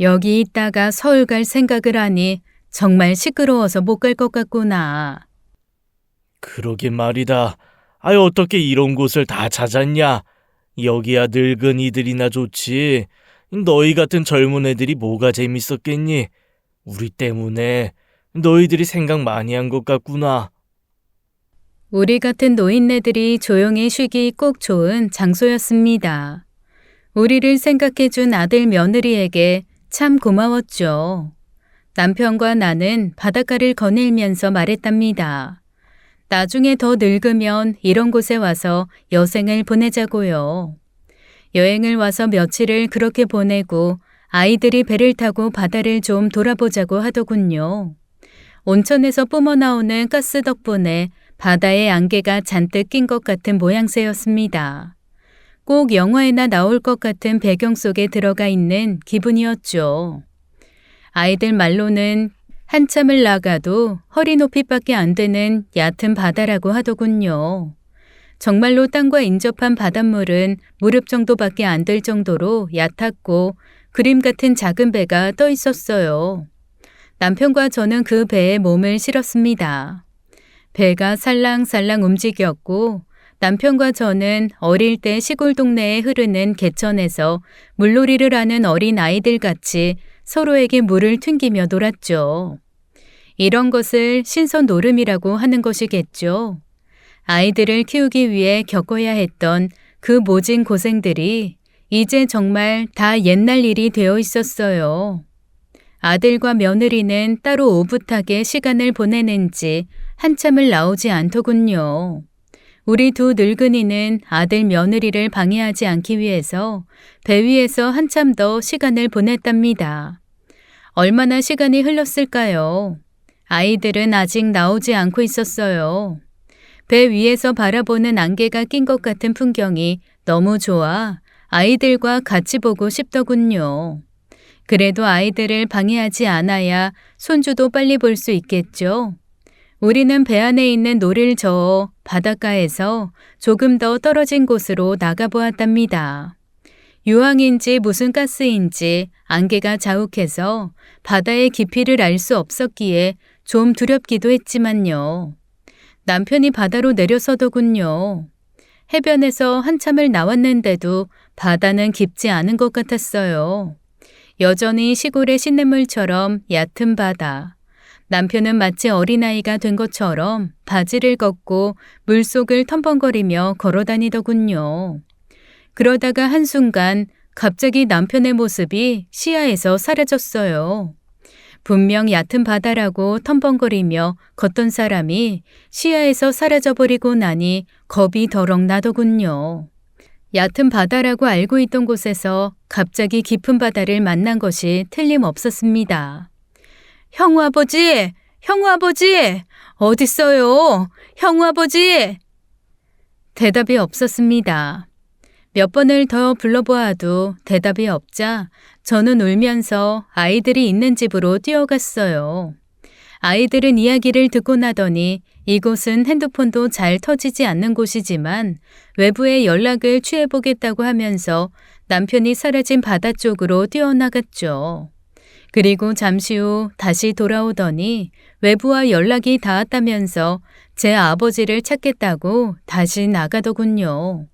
여기 있다가 서울 갈 생각을 하니 정말 시끄러워서 못 갈 것 같구나. 그러게 말이다. 어떻게 이런 곳을 다 찾았냐? 여기야 늙은이들이나 좋지. 너희 같은 젊은 애들이 뭐가 재밌었겠니? 우리 때문에 너희들이 생각 많이 한 것 같구나. 우리 같은 노인네들이 조용히 쉬기 꼭 좋은 장소였습니다. 우리를 생각해준 아들 며느리에게 참 고마웠죠. 남편과 나는 바닷가를 거닐면서 말했답니다. 나중에 더 늙으면 이런 곳에 와서 여생을 보내자고요. 여행을 와서 며칠을 그렇게 보내고 아이들이 배를 타고 바다를 좀 돌아보자고 하더군요. 온천에서 뿜어나오는 가스 덕분에 바다에 안개가 잔뜩 낀 것 같은 모양새였습니다. 꼭 영화에나 나올 것 같은 배경 속에 들어가 있는 기분이었죠. 아이들 말로는 한참을 나가도 허리 높이밖에 안 되는 얕은 바다라고 하더군요. 정말로 땅과 인접한 바닷물은 무릎 정도밖에 안 될 정도로 얕았고 그림 같은 작은 배가 떠 있었어요. 남편과 저는 그 배에 몸을 실었습니다. 배가 살랑살랑 움직였고 남편과 저는 어릴 때 시골 동네에 흐르는 개천에서 물놀이를 하는 어린 아이들 같이 서로에게 물을 튕기며 놀았죠. 이런 것을 신선 노름이라고 하는 것이겠죠. 아이들을 키우기 위해 겪어야 했던 그 모진 고생들이 이제 정말 다 옛날 일이 되어 있었어요. 아들과 며느리는 따로 오붓하게 시간을 보내는지 한참을 나오지 않더군요. 우리 두 늙은이는 아들 며느리를 방해하지 않기 위해서 배 위에서 한참 더 시간을 보냈답니다. 얼마나 시간이 흘렀을까요? 아이들은 아직 나오지 않고 있었어요. 배 위에서 바라보는 안개가 낀 것 같은 풍경이 너무 좋아 아이들과 같이 보고 싶더군요. 그래도 아이들을 방해하지 않아야 손주도 빨리 볼 수 있겠죠. 우리는 배 안에 있는 노를 저어 바닷가에서 조금 더 떨어진 곳으로 나가보았답니다. 유황인지 무슨 가스인지 안개가 자욱해서 바다의 깊이를 알 수 없었기에 좀 두렵기도 했지만요. 남편이 바다로 내려서더군요. 해변에서 한참을 나왔는데도 바다는 깊지 않은 것 같았어요. 여전히 시골의 시냇물처럼 얕은 바다. 남편은 마치 어린아이가 된 것처럼 바지를 걷고 물속을 텀벙거리며 걸어다니더군요. 그러다가 한순간 갑자기 남편의 모습이 시야에서 사라졌어요. 분명 얕은 바다라고 텀벙거리며 걷던 사람이 시야에서 사라져버리고 나니 겁이 더럭 나더군요. 얕은 바다라고 알고 있던 곳에서 갑자기 깊은 바다를 만난 것이 틀림없었습니다. 형우 아버지! 형우 아버지! 어딨어요? 형우 아버지! 대답이 없었습니다. 몇 번을 더 불러보아도 대답이 없자 저는 울면서 아이들이 있는 집으로 뛰어갔어요. 아이들은 이야기를 듣고 나더니 이곳은 핸드폰도 잘 터지지 않는 곳이지만 외부에 연락을 취해보겠다고 하면서 남편이 사라진 바다 쪽으로 뛰어나갔죠. 그리고 잠시 후 다시 돌아오더니 외부와 연락이 닿았다면서 제 아버지를 찾겠다고 다시 나가더군요.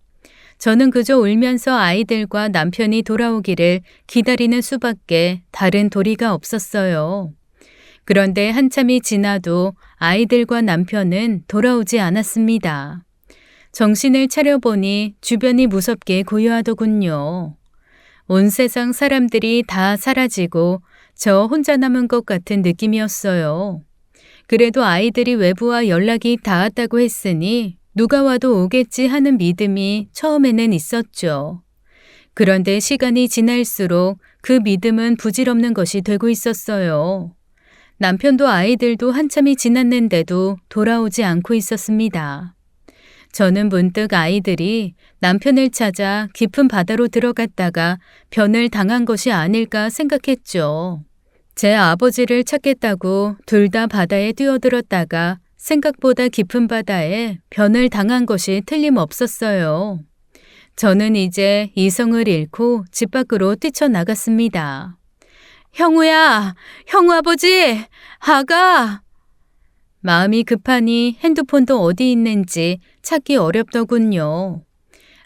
저는 그저 울면서 아이들과 남편이 돌아오기를 기다리는 수밖에 다른 도리가 없었어요. 그런데 한참이 지나도 아이들과 남편은 돌아오지 않았습니다. 정신을 차려보니 주변이 무섭게 고요하더군요. 온 세상 사람들이 다 사라지고 저 혼자 남은 것 같은 느낌이었어요. 그래도 아이들이 외부와 연락이 닿았다고 했으니 누가 와도 오겠지 하는 믿음이 처음에는 있었죠. 그런데 시간이 지날수록 그 믿음은 부질없는 것이 되고 있었어요. 남편도 아이들도 한참이 지났는데도 돌아오지 않고 있었습니다. 저는 문득 아이들이 남편을 찾아 깊은 바다로 들어갔다가 변을 당한 것이 아닐까 생각했죠. 제 아버지를 찾겠다고 둘 다 바다에 뛰어들었다가 생각보다 깊은 바다에 변을 당한 것이 틀림없었어요. 저는 이제 이성을 잃고 집 밖으로 뛰쳐나갔습니다. 형우야! 형우 아버지! 아가! 마음이 급하니 핸드폰도 어디 있는지 찾기 어렵더군요.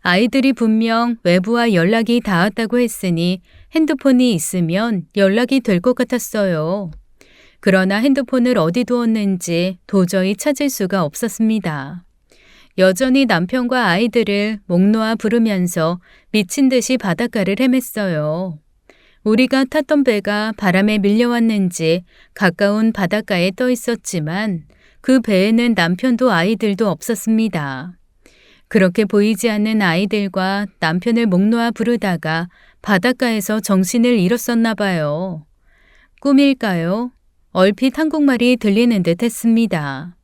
아이들이 분명 외부와 연락이 닿았다고 했으니 핸드폰이 있으면 연락이 될 것 같았어요. 그러나 핸드폰을 어디 두었는지 도저히 찾을 수가 없었습니다. 여전히 남편과 아이들을 목 놓아 부르면서 미친 듯이 바닷가를 헤맸어요. 우리가 탔던 배가 바람에 밀려왔는지 가까운 바닷가에 떠 있었지만 그 배에는 남편도 아이들도 없었습니다. 그렇게 보이지 않는 아이들과 남편을 목 놓아 부르다가 바닷가에서 정신을 잃었었나 봐요. 꿈일까요? 얼핏 한국말이 들리는 듯 했습니다.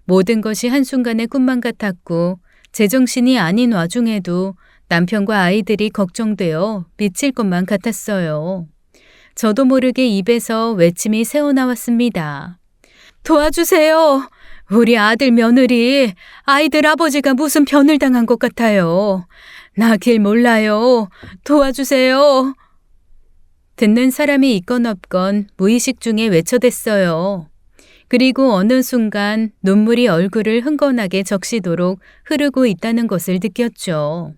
모든 것이 한순간의 꿈만 같았고 제정신이 아닌 와중에도 남편과 아이들이 걱정되어 미칠 것만 같았어요. 저도 모르게 입에서 외침이 새어나왔습니다. 도와주세요. 우리 아들 며느리, 아이들 아버지가 무슨 변을 당한 것 같아요. 나 길 몰라요. 도와주세요. 듣는 사람이 있건 없건 무의식 중에 외쳐댔어요. 그리고 어느 순간 눈물이 얼굴을 흥건하게 적시도록 흐르고 있다는 것을 느꼈죠.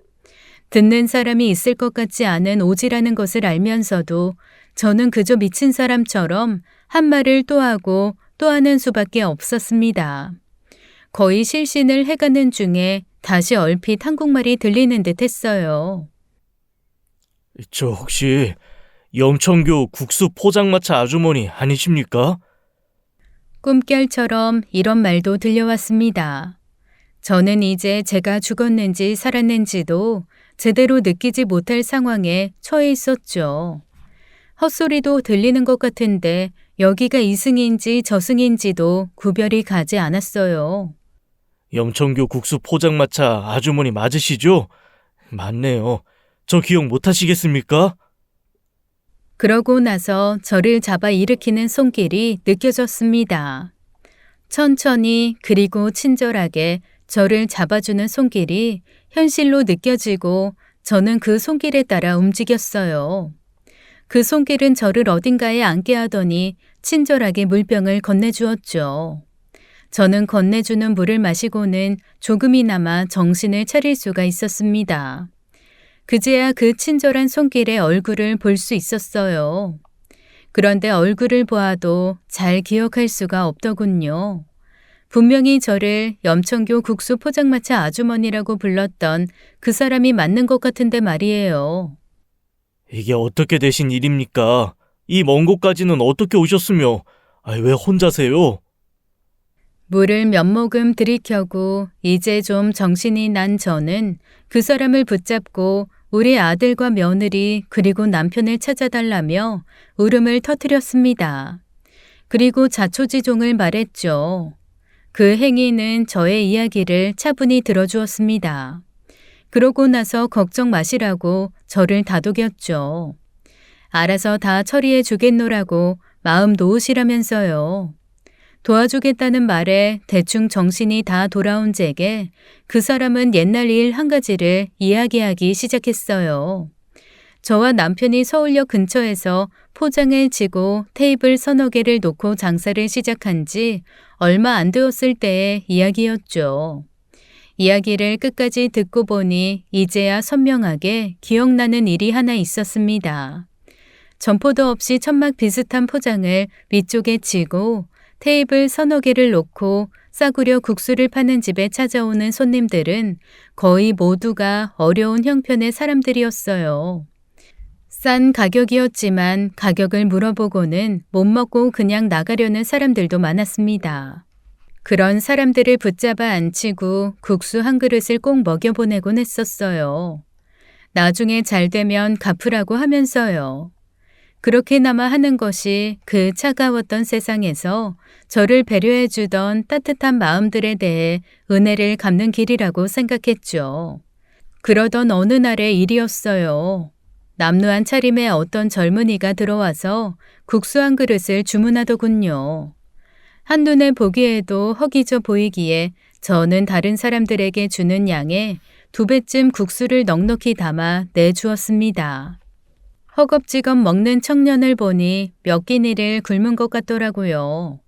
듣는 사람이 있을 것 같지 않은 오지라는 것을 알면서도 저는 그저 미친 사람처럼 한 말을 또 하고 또 하는 수밖에 없었습니다. 거의 실신을 해가는 중에 다시 얼핏 한국말이 들리는 듯 했어요. 저 혹시 염천교 국수 포장마차 아주머니 아니십니까? 꿈결처럼 이런 말도 들려왔습니다. 저는 이제 제가 죽었는지 살았는지도 제대로 느끼지 못할 상황에 처해 있었죠. 헛소리도 들리는 것 같은데 여기가 이승인지 저승인지도 구별이 가지 않았어요. 염천교 국수 포장마차 아주머니 맞으시죠? 맞네요. 저 기억 못 하시겠습니까? 그러고 나서 저를 잡아 일으키는 손길이 느껴졌습니다. 천천히 그리고 친절하게 저를 잡아주는 손길이 현실로 느껴지고 저는 그 손길에 따라 움직였어요. 그 손길은 저를 어딘가에 앉게 하더니 친절하게 물병을 건네주었죠. 저는 건네주는 물을 마시고는 조금이나마 정신을 차릴 수가 있었습니다. 그제야 그 친절한 손길의 얼굴을 볼 수 있었어요. 그런데 얼굴을 보아도 잘 기억할 수가 없더군요. 분명히 저를 염천교 국수 포장마차 아주머니라고 불렀던 그 사람이 맞는 것 같은데 말이에요. 이게 어떻게 되신 일입니까? 이 먼 곳까지는 어떻게 오셨으며 왜 혼자세요? 물을 몇 모금 들이켜고 이제 좀 정신이 난 저는 그 사람을 붙잡고 우리 아들과 며느리 그리고 남편을 찾아달라며 울음을 터뜨렸습니다. 그리고 자초지종을 말했죠. 그 행위는 저의 이야기를 차분히 들어주었습니다. 그러고 나서 걱정 마시라고 저를 다독였죠. 알아서 다 처리해 주겠노라고 마음 놓으시라면서요. 도와주겠다는 말에 대충 정신이 다 돌아온 제게 그 사람은 옛날 일 한 가지를 이야기하기 시작했어요. 저와 남편이 서울역 근처에서 포장을 치고 테이블 서너 개를 놓고 장사를 시작한 지 얼마 안 되었을 때의 이야기였죠. 이야기를 끝까지 듣고 보니 이제야 선명하게 기억나는 일이 하나 있었습니다. 점포도 없이 천막 비슷한 포장을 위쪽에 치고 테이블 서너 개를 놓고 싸구려 국수를 파는 집에 찾아오는 손님들은 거의 모두가 어려운 형편의 사람들이었어요. 싼 가격이었지만 가격을 물어보고는 못 먹고 그냥 나가려는 사람들도 많았습니다. 그런 사람들을 붙잡아 앉히고 국수 한 그릇을 꼭 먹여보내곤 했었어요. 나중에 잘 되면 갚으라고 하면서요. 그렇게나마 하는 것이 그 차가웠던 세상에서 저를 배려해 주던 따뜻한 마음들에 대해 은혜를 갚는 길이라고 생각했죠. 그러던 어느 날의 일이었어요. 남루한 차림에 어떤 젊은이가 들어와서 국수 한 그릇을 주문하더군요. 한눈에 보기에도 허기져 보이기에 저는 다른 사람들에게 주는 양의 2배쯤 국수를 넉넉히 담아 내주었습니다. 허겁지겁 먹는 청년을 보니 몇 끼니를 굶은 것 같더라고요.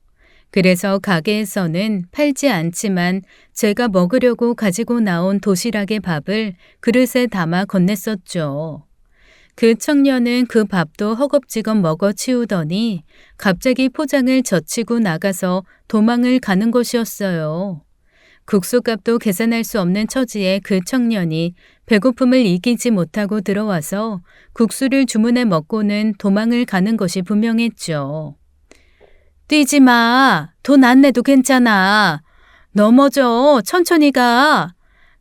그래서 가게에서는 팔지 않지만 제가 먹으려고 가지고 나온 도시락의 밥을 그릇에 담아 건넸었죠. 그 청년은 그 밥도 허겁지겁 먹어 치우더니 갑자기 포장을 젖히고 나가서 도망을 가는 것이었어요. 국수값도 계산할 수 없는 처지에 그 청년이 배고픔을 이기지 못하고 들어와서 국수를 주문해 먹고는 도망을 가는 것이 분명했죠. 뛰지 마. 돈 안 내도 괜찮아. 넘어져. 천천히 가.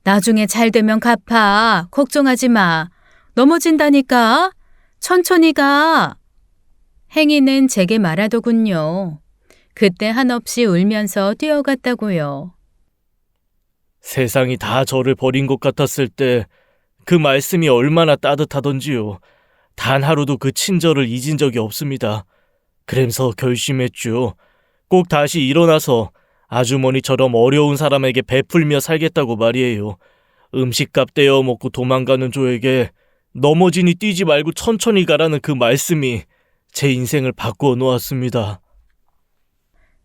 나중에 잘 되면 갚아. 걱정하지 마. 넘어진다니까. 천천히 가. 행인은 제게 말하더군요. 그때 한없이 울면서 뛰어갔다고요. 세상이 다 저를 버린 것 같았을 때 그 말씀이 얼마나 따뜻하던지요. 단 하루도 그 친절을 잊은 적이 없습니다. 그래서 결심했죠. 꼭 다시 일어나서 아주머니처럼 어려운 사람에게 베풀며 살겠다고 말이에요. 음식값 떼어 먹고 도망가는 조에게 넘어지니 뛰지 말고 천천히 가라는 그 말씀이 제 인생을 바꾸어 놓았습니다.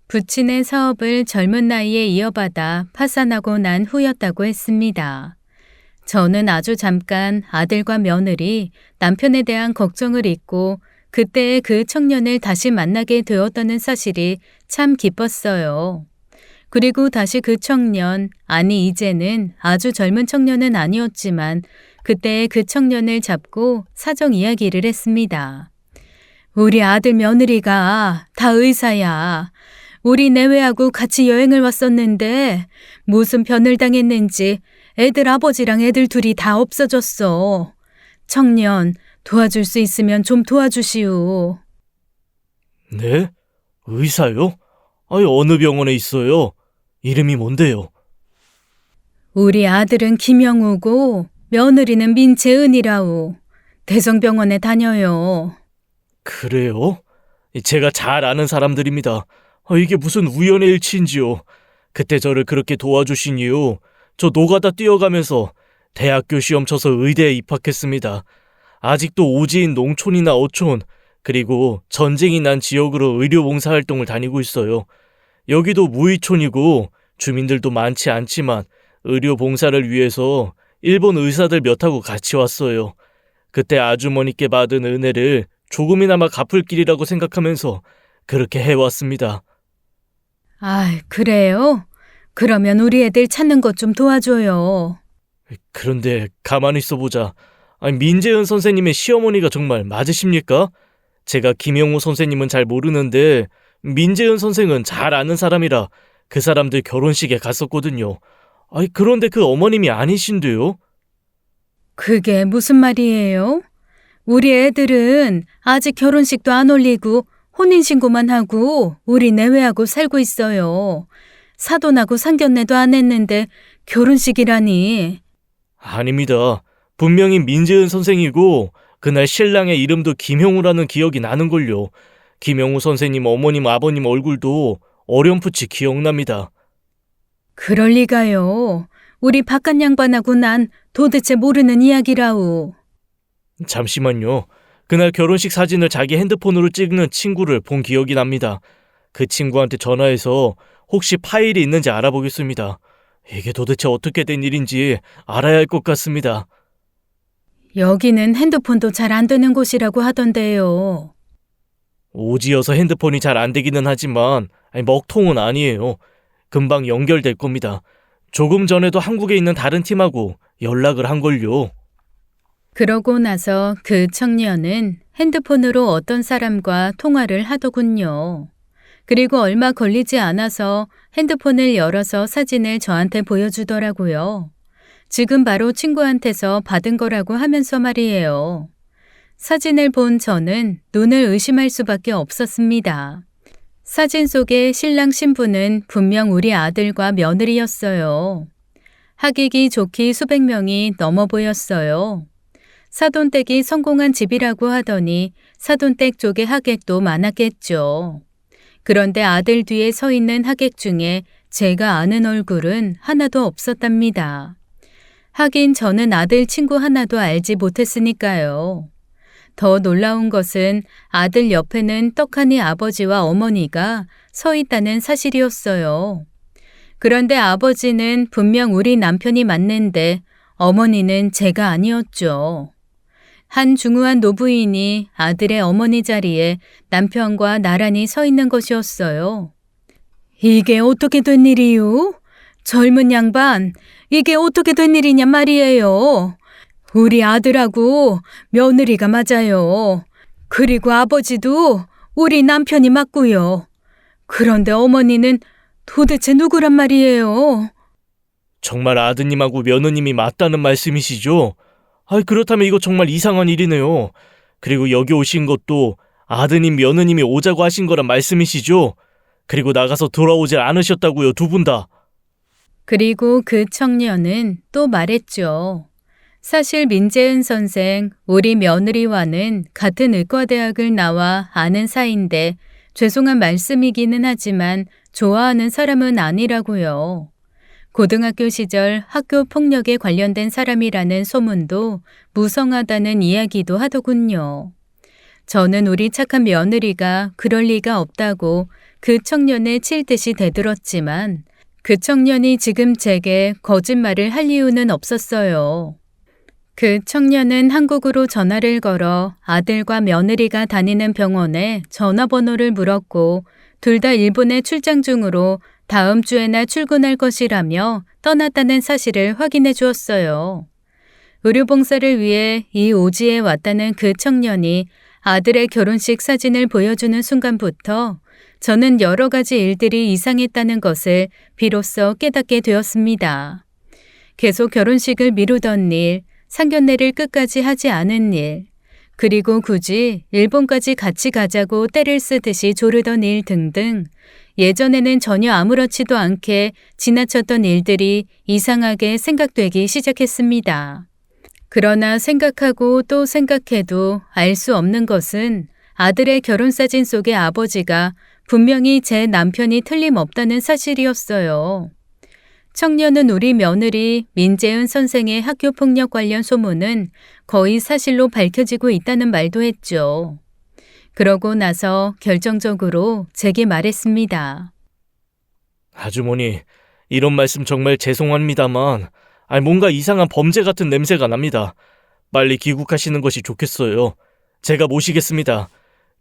부친의 사업을 젊은 나이에 이어받아 파산하고 난 후였다고 했습니다. 저는 아주 잠깐 아들과 며느리, 남편에 대한 걱정을 잊고 그때의 그 청년을 다시 만나게 되었다는 사실이 참 기뻤어요. 그리고 다시 그 청년, 아니 이제는 아주 젊은 청년은 아니었지만 그때의 그 청년을 잡고 사정 이야기를 했습니다. 우리 아들 며느리가 다 의사야. 우리 내외하고 같이 여행을 왔었는데 무슨 변을 당했는지 애들 아버지랑 애들 둘이 다 없어졌어. 청년, 도와줄 수 있으면 좀 도와주시오. 네? 의사요? 아니, 어느 병원에 있어요? 이름이 뭔데요? 우리 아들은 김영우고 며느리는 민채은이라오. 대성병원에 다녀요. 그래요? 제가 잘 아는 사람들입니다. 이게 무슨 우연의 일치인지요. 그때 저를 그렇게 도와주신 이유, 저 노가다 뛰어가면서 대학교 시험 쳐서 의대에 입학했습니다. 아직도 오지인 농촌이나 어촌, 그리고 전쟁이 난 지역으로 의료봉사활동을 다니고 있어요. 여기도 무의촌이고 주민들도 많지 않지만 의료봉사를 위해서 일본 의사들 몇하고 같이 왔어요. 그때 아주머니께 받은 은혜를 조금이나마 갚을 길이라고 생각하면서 그렇게 해왔습니다. 아, 그래요? 그러면 우리 애들 찾는 것 좀 도와줘요. 그런데 가만히 있어보자. 아니, 민재은 선생님의 시어머니가 정말 맞으십니까? 제가 김영우 선생님은 잘 모르는데 민재은 선생은 잘 아는 사람이라 그 사람들 결혼식에 갔었거든요. 아니, 그런데 그 어머님이 아니신데요? 그게 무슨 말이에요? 우리 애들은 아직 결혼식도 안 올리고 혼인신고만 하고 우리 내외하고 살고 있어요. 사돈하고 상견례도 안 했는데 결혼식이라니. 아닙니다. 분명히 민재은 선생이고 그날 신랑의 이름도 김형우라는 기억이 나는걸요. 김영우 선생님 어머님 아버님 얼굴도 어렴풋이 기억납니다. 그럴 리가요. 우리 바깥 양반하고 난 도대체 모르는 이야기라오. 잠시만요. 그날 결혼식 사진을 자기 핸드폰으로 찍는 친구를 본 기억이 납니다. 그 친구한테 전화해서 혹시 파일이 있는지 알아보겠습니다. 이게 도대체 어떻게 된 일인지 알아야 할 것 같습니다. 여기는 핸드폰도 잘 안 되는 곳이라고 하던데요. 오지여서 핸드폰이 잘 안 되기는 하지만 먹통은 아니에요. 금방 연결될 겁니다. 조금 전에도 한국에 있는 다른 팀하고 연락을 한걸요. 그러고 나서 그 청년은 핸드폰으로 어떤 사람과 통화를 하더군요. 그리고 얼마 걸리지 않아서 핸드폰을 열어서 사진을 저한테 보여주더라고요. 지금 바로 친구한테서 받은 거라고 하면서 말이에요. 사진을 본 저는 눈을 의심할 수밖에 없었습니다. 사진 속의 신랑 신부는 분명 우리 아들과 며느리였어요. 하객이 좋기 수백 명이 넘어 보였어요. 사돈댁이 성공한 집이라고 하더니 사돈댁 쪽의 하객도 많았겠죠. 그런데 아들 뒤에 서 있는 하객 중에 제가 아는 얼굴은 하나도 없었답니다. 하긴 저는 아들 친구 하나도 알지 못했으니까요. 더 놀라운 것은 아들 옆에는 떡하니 아버지와 어머니가 서 있다는 사실이었어요. 그런데 아버지는 분명 우리 남편이 맞는데 어머니는 제가 아니었죠. 한 중후한 노부인이 아들의 어머니 자리에 남편과 나란히 서 있는 것이었어요. 이게 어떻게 된 일이요? 젊은 양반, 이게 어떻게 된 일이냐 말이에요. 우리 아들하고 며느리가 맞아요. 그리고 아버지도 우리 남편이 맞고요. 그런데 어머니는 도대체 누구란 말이에요? 정말 아드님하고 며느님이 맞다는 말씀이시죠? 그렇다면 이거 정말 이상한 일이네요. 그리고 여기 오신 것도 아드님, 며느님이 오자고 하신 거란 말씀이시죠? 그리고 나가서 돌아오질 않으셨다고요, 두 분 다. 그리고 그 청년은 또 말했죠. 사실 민재은 선생, 우리 며느리와는 같은 의과대학을 나와 아는 사이인데 죄송한 말씀이기는 하지만 좋아하는 사람은 아니라고요. 고등학교 시절 학교 폭력에 관련된 사람이라는 소문도 무성하다는 이야기도 하더군요. 저는 우리 착한 며느리가 그럴 리가 없다고 그 청년에 칠 듯이 대들었지만 그 청년이 지금 제게 거짓말을 할 이유는 없었어요. 그 청년은 한국으로 전화를 걸어 아들과 며느리가 다니는 병원에 전화번호를 물었고 둘 다 일본에 출장 중으로 다음 주에나 출근할 것이라며 떠났다는 사실을 확인해 주었어요. 의료봉사를 위해 이 오지에 왔다는 그 청년이 아들의 결혼식 사진을 보여주는 순간부터 저는 여러 가지 일들이 이상했다는 것을 비로소 깨닫게 되었습니다. 계속 결혼식을 미루던 일, 상견례를 끝까지 하지 않은 일, 그리고 굳이 일본까지 같이 가자고 때를 쓰듯이 조르던 일 등등 예전에는 전혀 아무렇지도 않게 지나쳤던 일들이 이상하게 생각되기 시작했습니다. 그러나 생각하고 또 생각해도 알 수 없는 것은 아들의 결혼사진 속의 아버지가 분명히 제 남편이 틀림없다는 사실이었어요. 청년은 우리 며느리 민재은 선생의 학교폭력 관련 소문은 거의 사실로 밝혀지고 있다는 말도 했죠. 그러고 나서 결정적으로 제게 말했습니다. 아주머니, 이런 말씀 정말 죄송합니다만 뭔가 이상한 범죄 같은 냄새가 납니다. 빨리 귀국하시는 것이 좋겠어요. 제가 모시겠습니다.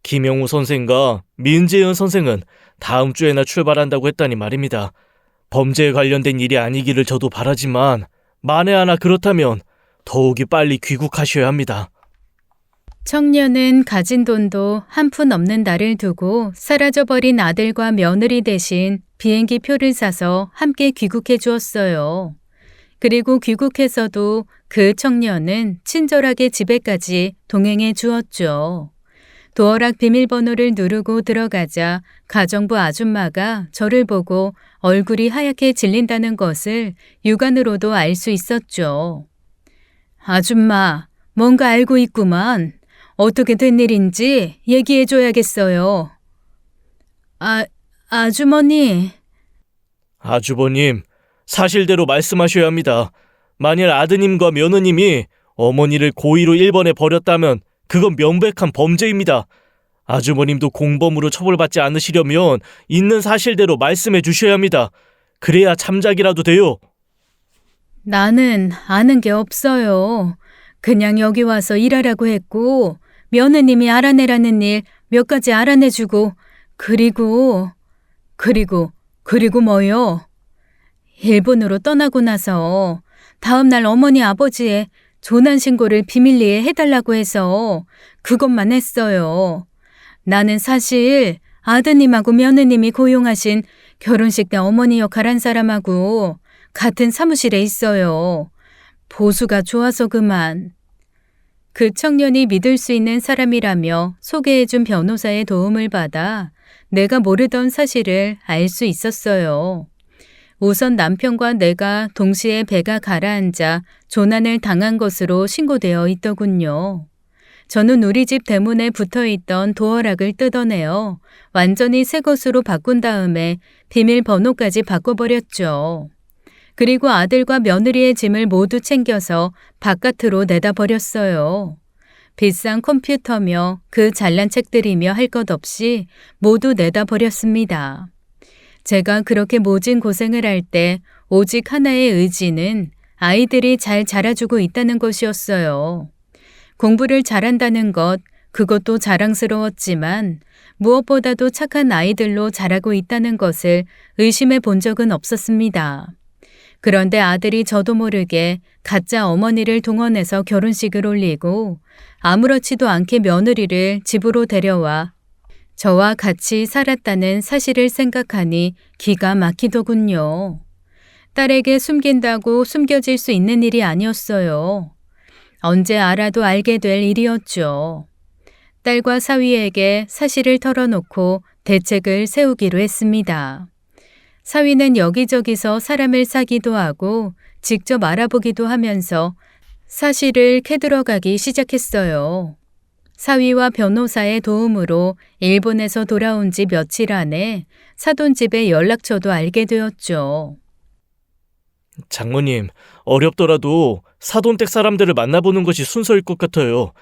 김영우 선생과 민재은 선생은 다음 주에나 출발한다고 했다니 말입니다. 범죄에 관련된 일이 아니기를 저도 바라지만 만에 하나 그렇다면 더욱이 빨리 귀국하셔야 합니다. 청년은 가진 돈도 한 푼 없는 나를 두고 사라져버린 아들과 며느리 대신 비행기 표를 사서 함께 귀국해 주었어요. 그리고 귀국해서도 그 청년은 친절하게 집에까지 동행해 주었죠. 도어락 비밀번호를 누르고 들어가자 가정부 아줌마가 저를 보고 얼굴이 하얗게 질린다는 것을 육안으로도 알 수 있었죠. 아줌마, 뭔가 알고 있구만. 어떻게 된 일인지 얘기해줘야겠어요. 아주머니. 아주버님, 사실대로 말씀하셔야 합니다. 만일 아드님과 며느님이 어머니를 고의로 일본에 버렸다면 그건 명백한 범죄입니다. 아주머님도 공범으로 처벌받지 않으시려면 있는 사실대로 말씀해 주셔야 합니다. 그래야 참작이라도 돼요. 나는 아는 게 없어요. 그냥 여기 와서 일하라고 했고 며느님이 알아내라는 일 몇 가지 알아내주고 그리고 뭐요? 일본으로 떠나고 나서 다음 날 어머니 아버지의 조난 신고를 비밀리에 해달라고 해서 그것만 했어요. 나는 사실 아드님하고 며느님이 고용하신 결혼식 때 어머니 역할 한 사람하고 같은 사무실에 있어요. 보수가 좋아서 그만. 그 청년이 믿을 수 있는 사람이라며 소개해준 변호사의 도움을 받아 내가 모르던 사실을 알 수 있었어요. 우선 남편과 내가 동시에 배가 가라앉아 조난을 당한 것으로 신고되어 있더군요. 저는 우리 집 대문에 붙어있던 도어락을 뜯어내어 완전히 새 것으로 바꾼 다음에 비밀번호까지 바꿔버렸죠. 그리고 아들과 며느리의 짐을 모두 챙겨서 바깥으로 내다 버렸어요. 비싼 컴퓨터며 그 잘난 책들이며 할 것 없이 모두 내다 버렸습니다. 제가 그렇게 모진 고생을 할 때 오직 하나의 의지는 아이들이 잘 자라주고 있다는 것이었어요. 공부를 잘한다는 것, 그것도 자랑스러웠지만 무엇보다도 착한 아이들로 자라고 있다는 것을 의심해 본 적은 없었습니다. 그런데 아들이 저도 모르게 가짜 어머니를 동원해서 결혼식을 올리고 아무렇지도 않게 며느리를 집으로 데려와 저와 같이 살았다는 사실을 생각하니 기가 막히더군요. 딸에게 숨긴다고 숨겨질 수 있는 일이 아니었어요. 언제 알아도 알게 될 일이었죠. 딸과 사위에게 사실을 털어놓고 대책을 세우기로 했습니다. 사위는 여기저기서 사람을 사기도 하고 직접 알아보기도 하면서 사실을 캐들어가기 시작했어요. 사위와 변호사의 도움으로 일본에서 돌아온 지 며칠 안에 사돈집의 연락처도 알게 되었죠. 장모님, 어렵더라도 사돈댁 사람들을 만나보는 것이 순서일 것 같아요.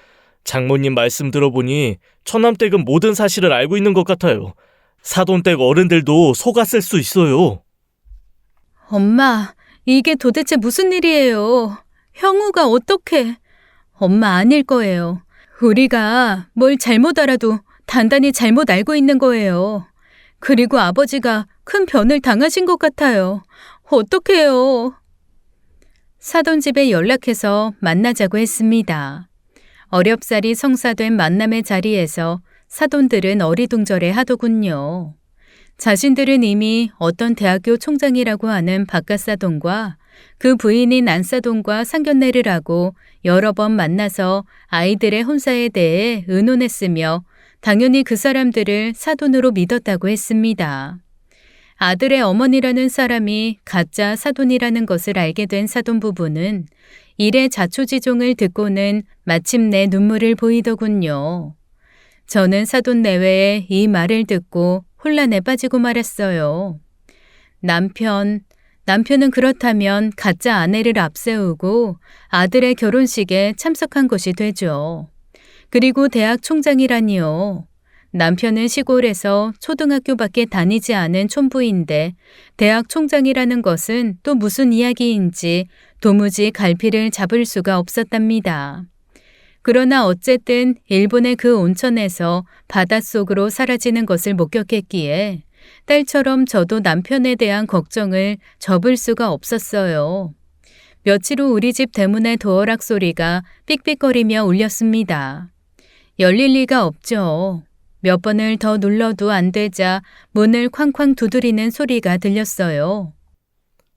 장모님 말씀 들어보니 처남댁은 모든 사실을 알고 있는 것 같아요. 사돈댁 어른들도 속았을 수 있어요. 엄마, 이게 도대체 무슨 일이에요? 형우가 어떻게? 엄마 아닐 거예요. 우리가 뭘 잘못 알아도 단단히 잘못 알고 있는 거예요. 그리고 아버지가 큰 변을 당하신 것 같아요. 어떡해요? 사돈집에 연락해서 만나자고 했습니다. 어렵사리 성사된 만남의 자리에서 사돈들은 어리둥절해 하더군요. 자신들은 이미 어떤 대학교 총장이라고 하는 박가사돈과 그 부인인 안사돈과 상견례를 하고 여러 번 만나서 아이들의 혼사에 대해 의논했으며 당연히 그 사람들을 사돈으로 믿었다고 했습니다. 아들의 어머니라는 사람이 가짜 사돈이라는 것을 알게 된 사돈 부부는 일의 자초지종을 듣고는 마침내 눈물을 보이더군요. 저는 사돈 내외의 이 말을 듣고 혼란에 빠지고 말았어요. 남편은 그렇다면 가짜 아내를 앞세우고 아들의 결혼식에 참석한 것이 되죠. 그리고 대학 총장이라니요. 남편은 시골에서 초등학교밖에 다니지 않은 촌부인데 대학 총장이라는 것은 또 무슨 이야기인지 도무지 갈피를 잡을 수가 없었답니다. 그러나 어쨌든 일본의 그 온천에서 바닷속으로 사라지는 것을 목격했기에 딸처럼 저도 남편에 대한 걱정을 접을 수가 없었어요. 며칠 후 우리 집 대문의 도어락 소리가 삑삑거리며 울렸습니다. 열릴 리가 없죠. 몇 번을 더 눌러도 안 되자 문을 쾅쾅 두드리는 소리가 들렸어요.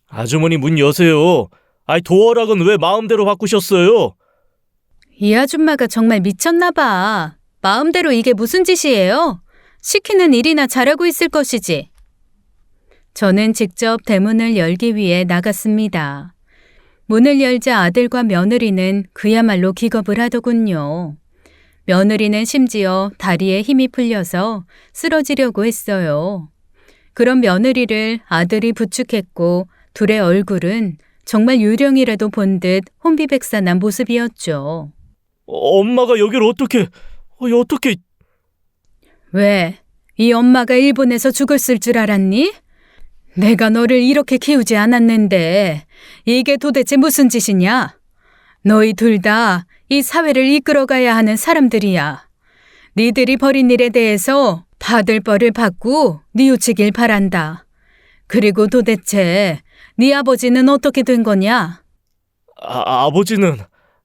아주머니 문 여세요. 도어락은 왜 마음대로 바꾸셨어요? 이 아줌마가 정말 미쳤나 봐. 마음대로 이게 무슨 짓이에요? 시키는 일이나 잘하고 있을 것이지. 저는 직접 대문을 열기 위해 나갔습니다. 문을 열자 아들과 며느리는 그야말로 기겁을 하더군요. 며느리는 심지어 다리에 힘이 풀려서 쓰러지려고 했어요. 그런 며느리를 아들이 부축했고 둘의 얼굴은 정말 유령이라도 본 듯 혼비백산한 모습이었죠. 엄마가 여길 어떻게... 왜? 이 엄마가 일본에서 죽었을 줄 알았니? 내가 너를 이렇게 키우지 않았는데 이게 도대체 무슨 짓이냐? 너희 둘 다 이 사회를 이끌어가야 하는 사람들이야. 니들이 벌인 일에 대해서 받을 벌을 받고 뉘우치길 바란다. 그리고 도대체 네 아버지는 어떻게 된 거냐?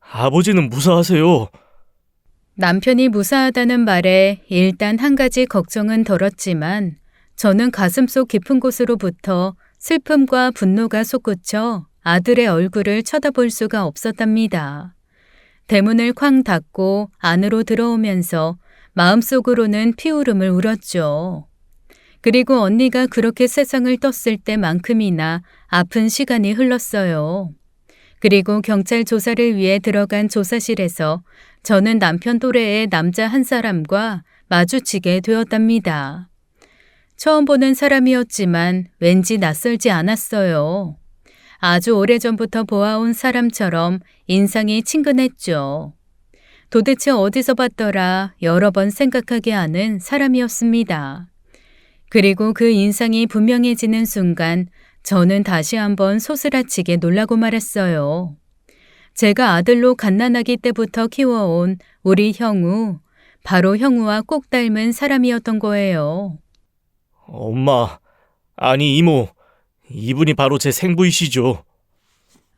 아버지는 무사하세요. 남편이 무사하다는 말에 일단 한 가지 걱정은 덜었지만 저는 가슴속 깊은 곳으로부터 슬픔과 분노가 솟구쳐 아들의 얼굴을 쳐다볼 수가 없었답니다. 대문을 쾅 닫고 안으로 들어오면서 마음속으로는 피울음을 울었죠. 그리고 언니가 그렇게 세상을 떴을 때만큼이나 아픈 시간이 흘렀어요. 그리고 경찰 조사를 위해 들어간 조사실에서 저는 남편 또래의 남자 한 사람과 마주치게 되었답니다. 처음 보는 사람이었지만 왠지 낯설지 않았어요. 아주 오래전부터 보아온 사람처럼 인상이 친근했죠. 도대체 어디서 봤더라 여러 번 생각하게 하는 사람이었습니다. 그리고 그 인상이 분명해지는 순간 저는 다시 한번 소스라치게 놀라고 말았어요. 제가 아들로 갓난아기 때부터 키워온 우리 형우, 바로 형우와 꼭 닮은 사람이었던 거예요. 엄마, 아니 이모, 이분이 바로 제 생부이시죠.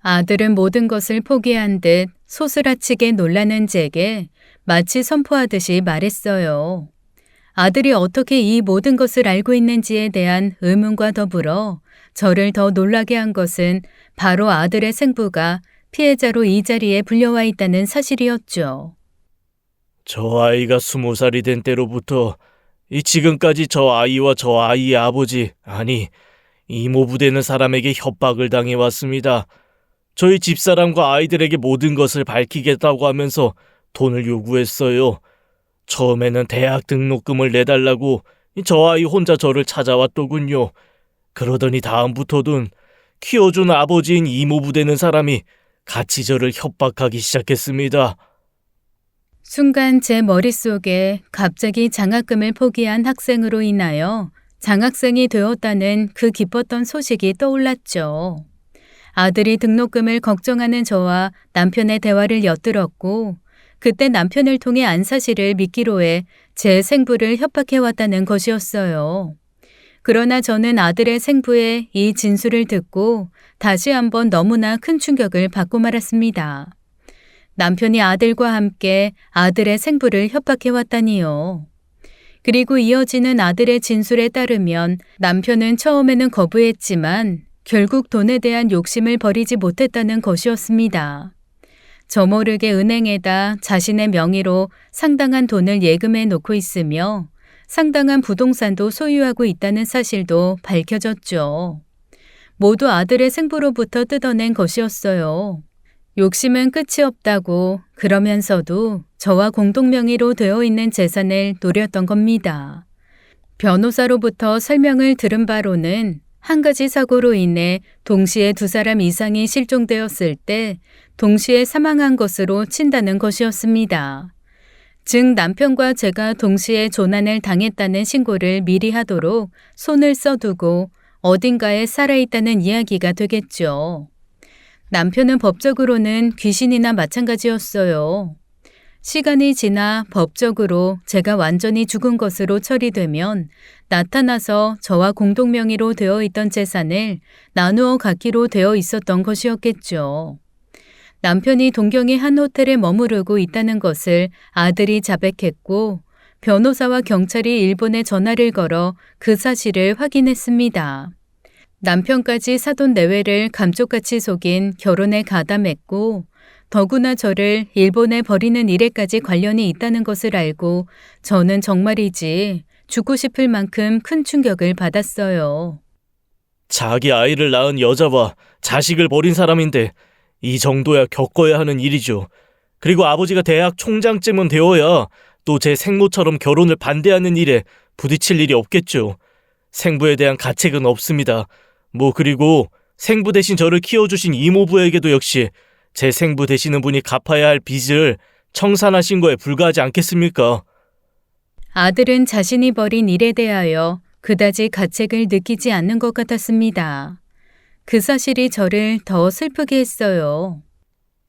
아들은 모든 것을 포기한 듯 소스라치게 놀라는 제게 마치 선포하듯이 말했어요. 아들이 어떻게 이 모든 것을 알고 있는지에 대한 의문과 더불어 저를 더 놀라게 한 것은 바로 아들의 생부가 피해자로 이 자리에 불려와 있다는 사실이었죠. 저 아이가 20살이 된 때로부터 지금까지 저 아이와 저 아이의 아버지, 아니 이모부 되는 사람에게 협박을 당해왔습니다. 저희 집사람과 아이들에게 모든 것을 밝히겠다고 하면서 돈을 요구했어요. 처음에는 대학 등록금을 내달라고 저 아이 혼자 저를 찾아왔더군요. 그러더니 다음부터는 키워준 아버지인 이모부 되는 사람이 같이 저를 협박하기 시작했습니다. 순간 제 머릿속에 갑자기 장학금을 포기한 학생으로 인하여 장학생이 되었다는 그 기뻤던 소식이 떠올랐죠. 아들이 등록금을 걱정하는 저와 남편의 대화를 엿들었고 그때 남편을 통해 안 사실을 믿기로 해 제 생부를 협박해왔다는 것이었어요. 그러나 저는 아들의 생부의 이 진술을 듣고 다시 한번 너무나 큰 충격을 받고 말았습니다. 남편이 아들과 함께 아들의 생부를 협박해왔다니요. 그리고 이어지는 아들의 진술에 따르면 남편은 처음에는 거부했지만 결국 돈에 대한 욕심을 버리지 못했다는 것이었습니다. 저 모르게 은행에다 자신의 명의로 상당한 돈을 예금해 놓고 있으며 상당한 부동산도 소유하고 있다는 사실도 밝혀졌죠. 모두 아들의 생부로부터 뜯어낸 것이었어요. 욕심은 끝이 없다고 그러면서도 저와 공동명의로 되어 있는 재산을 노렸던 겁니다. 변호사로부터 설명을 들은 바로는 한 가지 사고로 인해 동시에 2사람 이상이 실종되었을 때 동시에 사망한 것으로 친다는 것이었습니다. 즉 남편과 제가 동시에 조난을 당했다는 신고를 미리 하도록 손을 써두고 어딘가에 살아있다는 이야기가 되겠죠. 남편은 법적으로는 귀신이나 마찬가지였어요. 시간이 지나 법적으로 제가 완전히 죽은 것으로 처리되면 나타나서 저와 공동명의로 되어 있던 재산을 나누어 갖기로 되어 있었던 것이었겠죠. 남편이 동경의 한 호텔에 머무르고 있다는 것을 아들이 자백했고 변호사와 경찰이 일본에 전화를 걸어 그 사실을 확인했습니다. 남편까지 사돈 내외를 감쪽같이 속인 결혼에 가담했고 더구나 저를 일본에 버리는 일에까지 관련이 있다는 것을 알고 저는 정말이지 죽고 싶을 만큼 큰 충격을 받았어요. 자기 아이를 낳은 여자와 자식을 버린 사람인데 이 정도야 겪어야 하는 일이죠. 그리고 아버지가 대학 총장쯤은 되어야 또 제 생모처럼 결혼을 반대하는 일에 부딪힐 일이 없겠죠. 생부에 대한 가책은 없습니다. 그리고 생부 대신 저를 키워주신 이모부에게도 역시 제 생부 되시는 분이 갚아야 할 빚을 청산하신 거에 불과하지 않겠습니까? 아들은 자신이 벌인 일에 대하여 그다지 가책을 느끼지 않는 것 같았습니다. 그 사실이 저를 더 슬프게 했어요.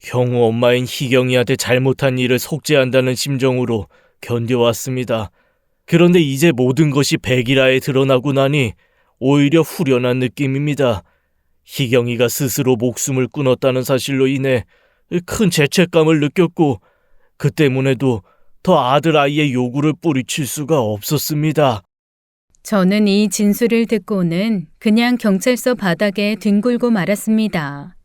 형우 엄마인 희경이한테 잘못한 일을 속죄한다는 심정으로 견뎌왔습니다. 그런데 이제 모든 것이 백일하에 드러나고 나니 오히려 후련한 느낌입니다. 희경이가 스스로 목숨을 끊었다는 사실로 인해 큰 죄책감을 느꼈고 그 때문에도 더 아들 아이의 요구를 뿌리칠 수가 없었습니다. 저는 이 진술을 듣고는 그냥 경찰서 바닥에 뒹굴고 말았습니다.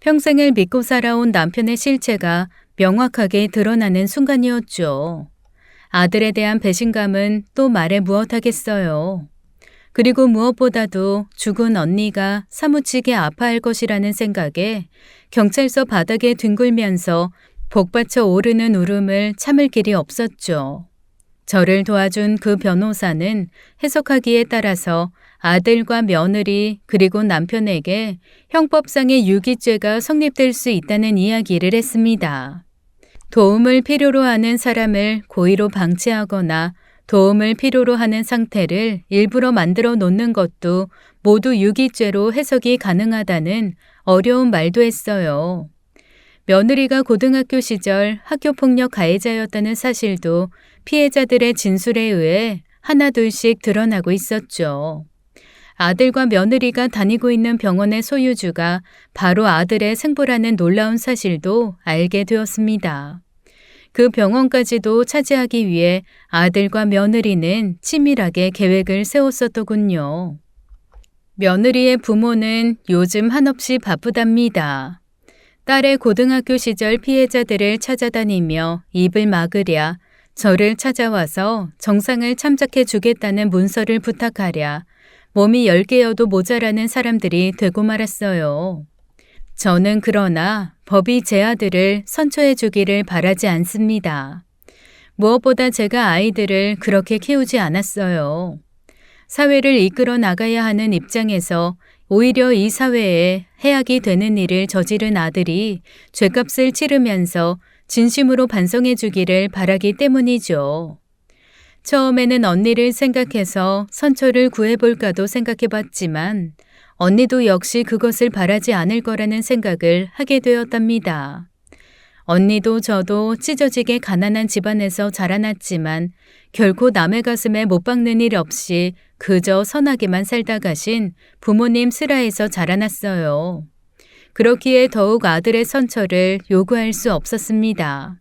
평생을 믿고 살아온 남편의 실체가 명확하게 드러나는 순간이었죠. 아들에 대한 배신감은 또 말해 무엇하겠어요. 그리고 무엇보다도 죽은 언니가 사무치게 아파할 것이라는 생각에 경찰서 바닥에 뒹굴면서 복받쳐 오르는 울음을 참을 길이 없었죠. 저를 도와준 그 변호사는 해석하기에 따라서 아들과 며느리 그리고 남편에게 형법상의 유기죄가 성립될 수 있다는 이야기를 했습니다. 도움을 필요로 하는 사람을 고의로 방치하거나 도움을 필요로 하는 상태를 일부러 만들어 놓는 것도 모두 유기죄로 해석이 가능하다는 어려운 말도 했어요. 며느리가 고등학교 시절 학교폭력 가해자였다는 사실도 피해자들의 진술에 의해 하나둘씩 드러나고 있었죠. 아들과 며느리가 다니고 있는 병원의 소유주가 바로 아들의 생부라는 놀라운 사실도 알게 되었습니다. 그 병원까지도 차지하기 위해 아들과 며느리는 치밀하게 계획을 세웠었더군요. 며느리의 부모는 요즘 한없이 바쁘답니다. 딸의 고등학교 시절 피해자들을 찾아다니며 입을 막으랴, 저를 찾아와서 정상을 참작해 주겠다는 문서를 부탁하랴, 몸이 10개여도 모자라는 사람들이 되고 말았어요. 저는 그러나 법이 제 아들을 선처해 주기를 바라지 않습니다. 무엇보다 제가 아이들을 그렇게 키우지 않았어요. 사회를 이끌어 나가야 하는 입장에서 오히려 이 사회에 해악이 되는 일을 저지른 아들이 죗값을 치르면서 진심으로 반성해 주기를 바라기 때문이죠. 처음에는 언니를 생각해서 선처를 구해볼까도 생각해봤지만 언니도 역시 그것을 바라지 않을 거라는 생각을 하게 되었답니다. 언니도 저도 찢어지게 가난한 집안에서 자라났지만 결코 남의 가슴에 못 박는 일 없이 그저 선하게만 살다 가신 부모님 슬하에서 자라났어요. 그렇기에 더욱 아들의 선처를 요구할 수 없었습니다.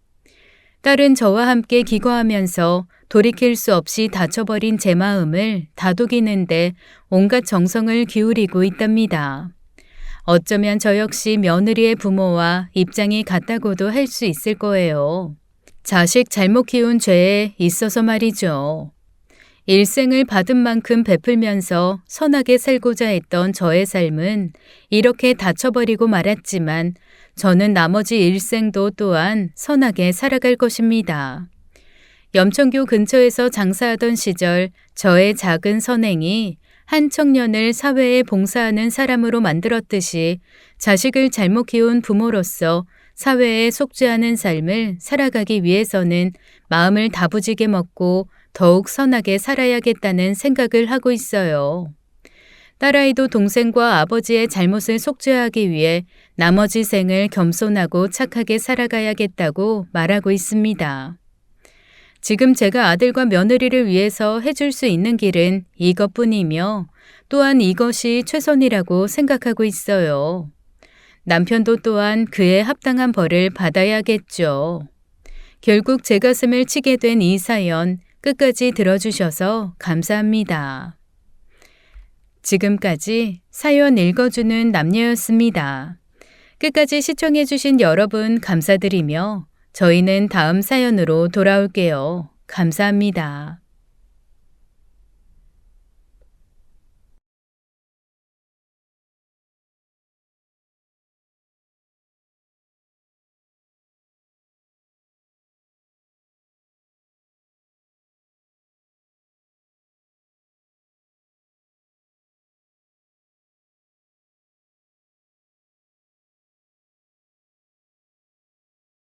딸은 저와 함께 기거하면서 돌이킬 수 없이 다쳐버린 제 마음을 다독이는데 온갖 정성을 기울이고 있답니다. 어쩌면 저 역시 며느리의 부모와 입장이 같다고도 할 수 있을 거예요. 자식 잘못 키운 죄에 있어서 말이죠. 일생을 받은 만큼 베풀면서 선하게 살고자 했던 저의 삶은 이렇게 다쳐버리고 말았지만 저는 나머지 일생도 또한 선하게 살아갈 것입니다. 염천교 근처에서 장사하던 시절 저의 작은 선행이 한 청년을 사회에 봉사하는 사람으로 만들었듯이 자식을 잘못 키운 부모로서 사회에 속죄하는 삶을 살아가기 위해서는 마음을 다부지게 먹고 더욱 선하게 살아야겠다는 생각을 하고 있어요. 딸아이도 동생과 아버지의 잘못을 속죄하기 위해 나머지 생을 겸손하고 착하게 살아가야겠다고 말하고 있습니다. 지금 제가 아들과 며느리를 위해서 해줄 수 있는 길은 이것뿐이며 또한 이것이 최선이라고 생각하고 있어요. 남편도 또한 그에 합당한 벌을 받아야겠죠. 결국 제 가슴을 치게 된 이 사연 끝까지 들어주셔서 감사합니다. 지금까지 사연 읽어주는 남녀였습니다. 끝까지 시청해주신 여러분 감사드리며 저희는 다음 사연으로 돌아올게요. 감사합니다.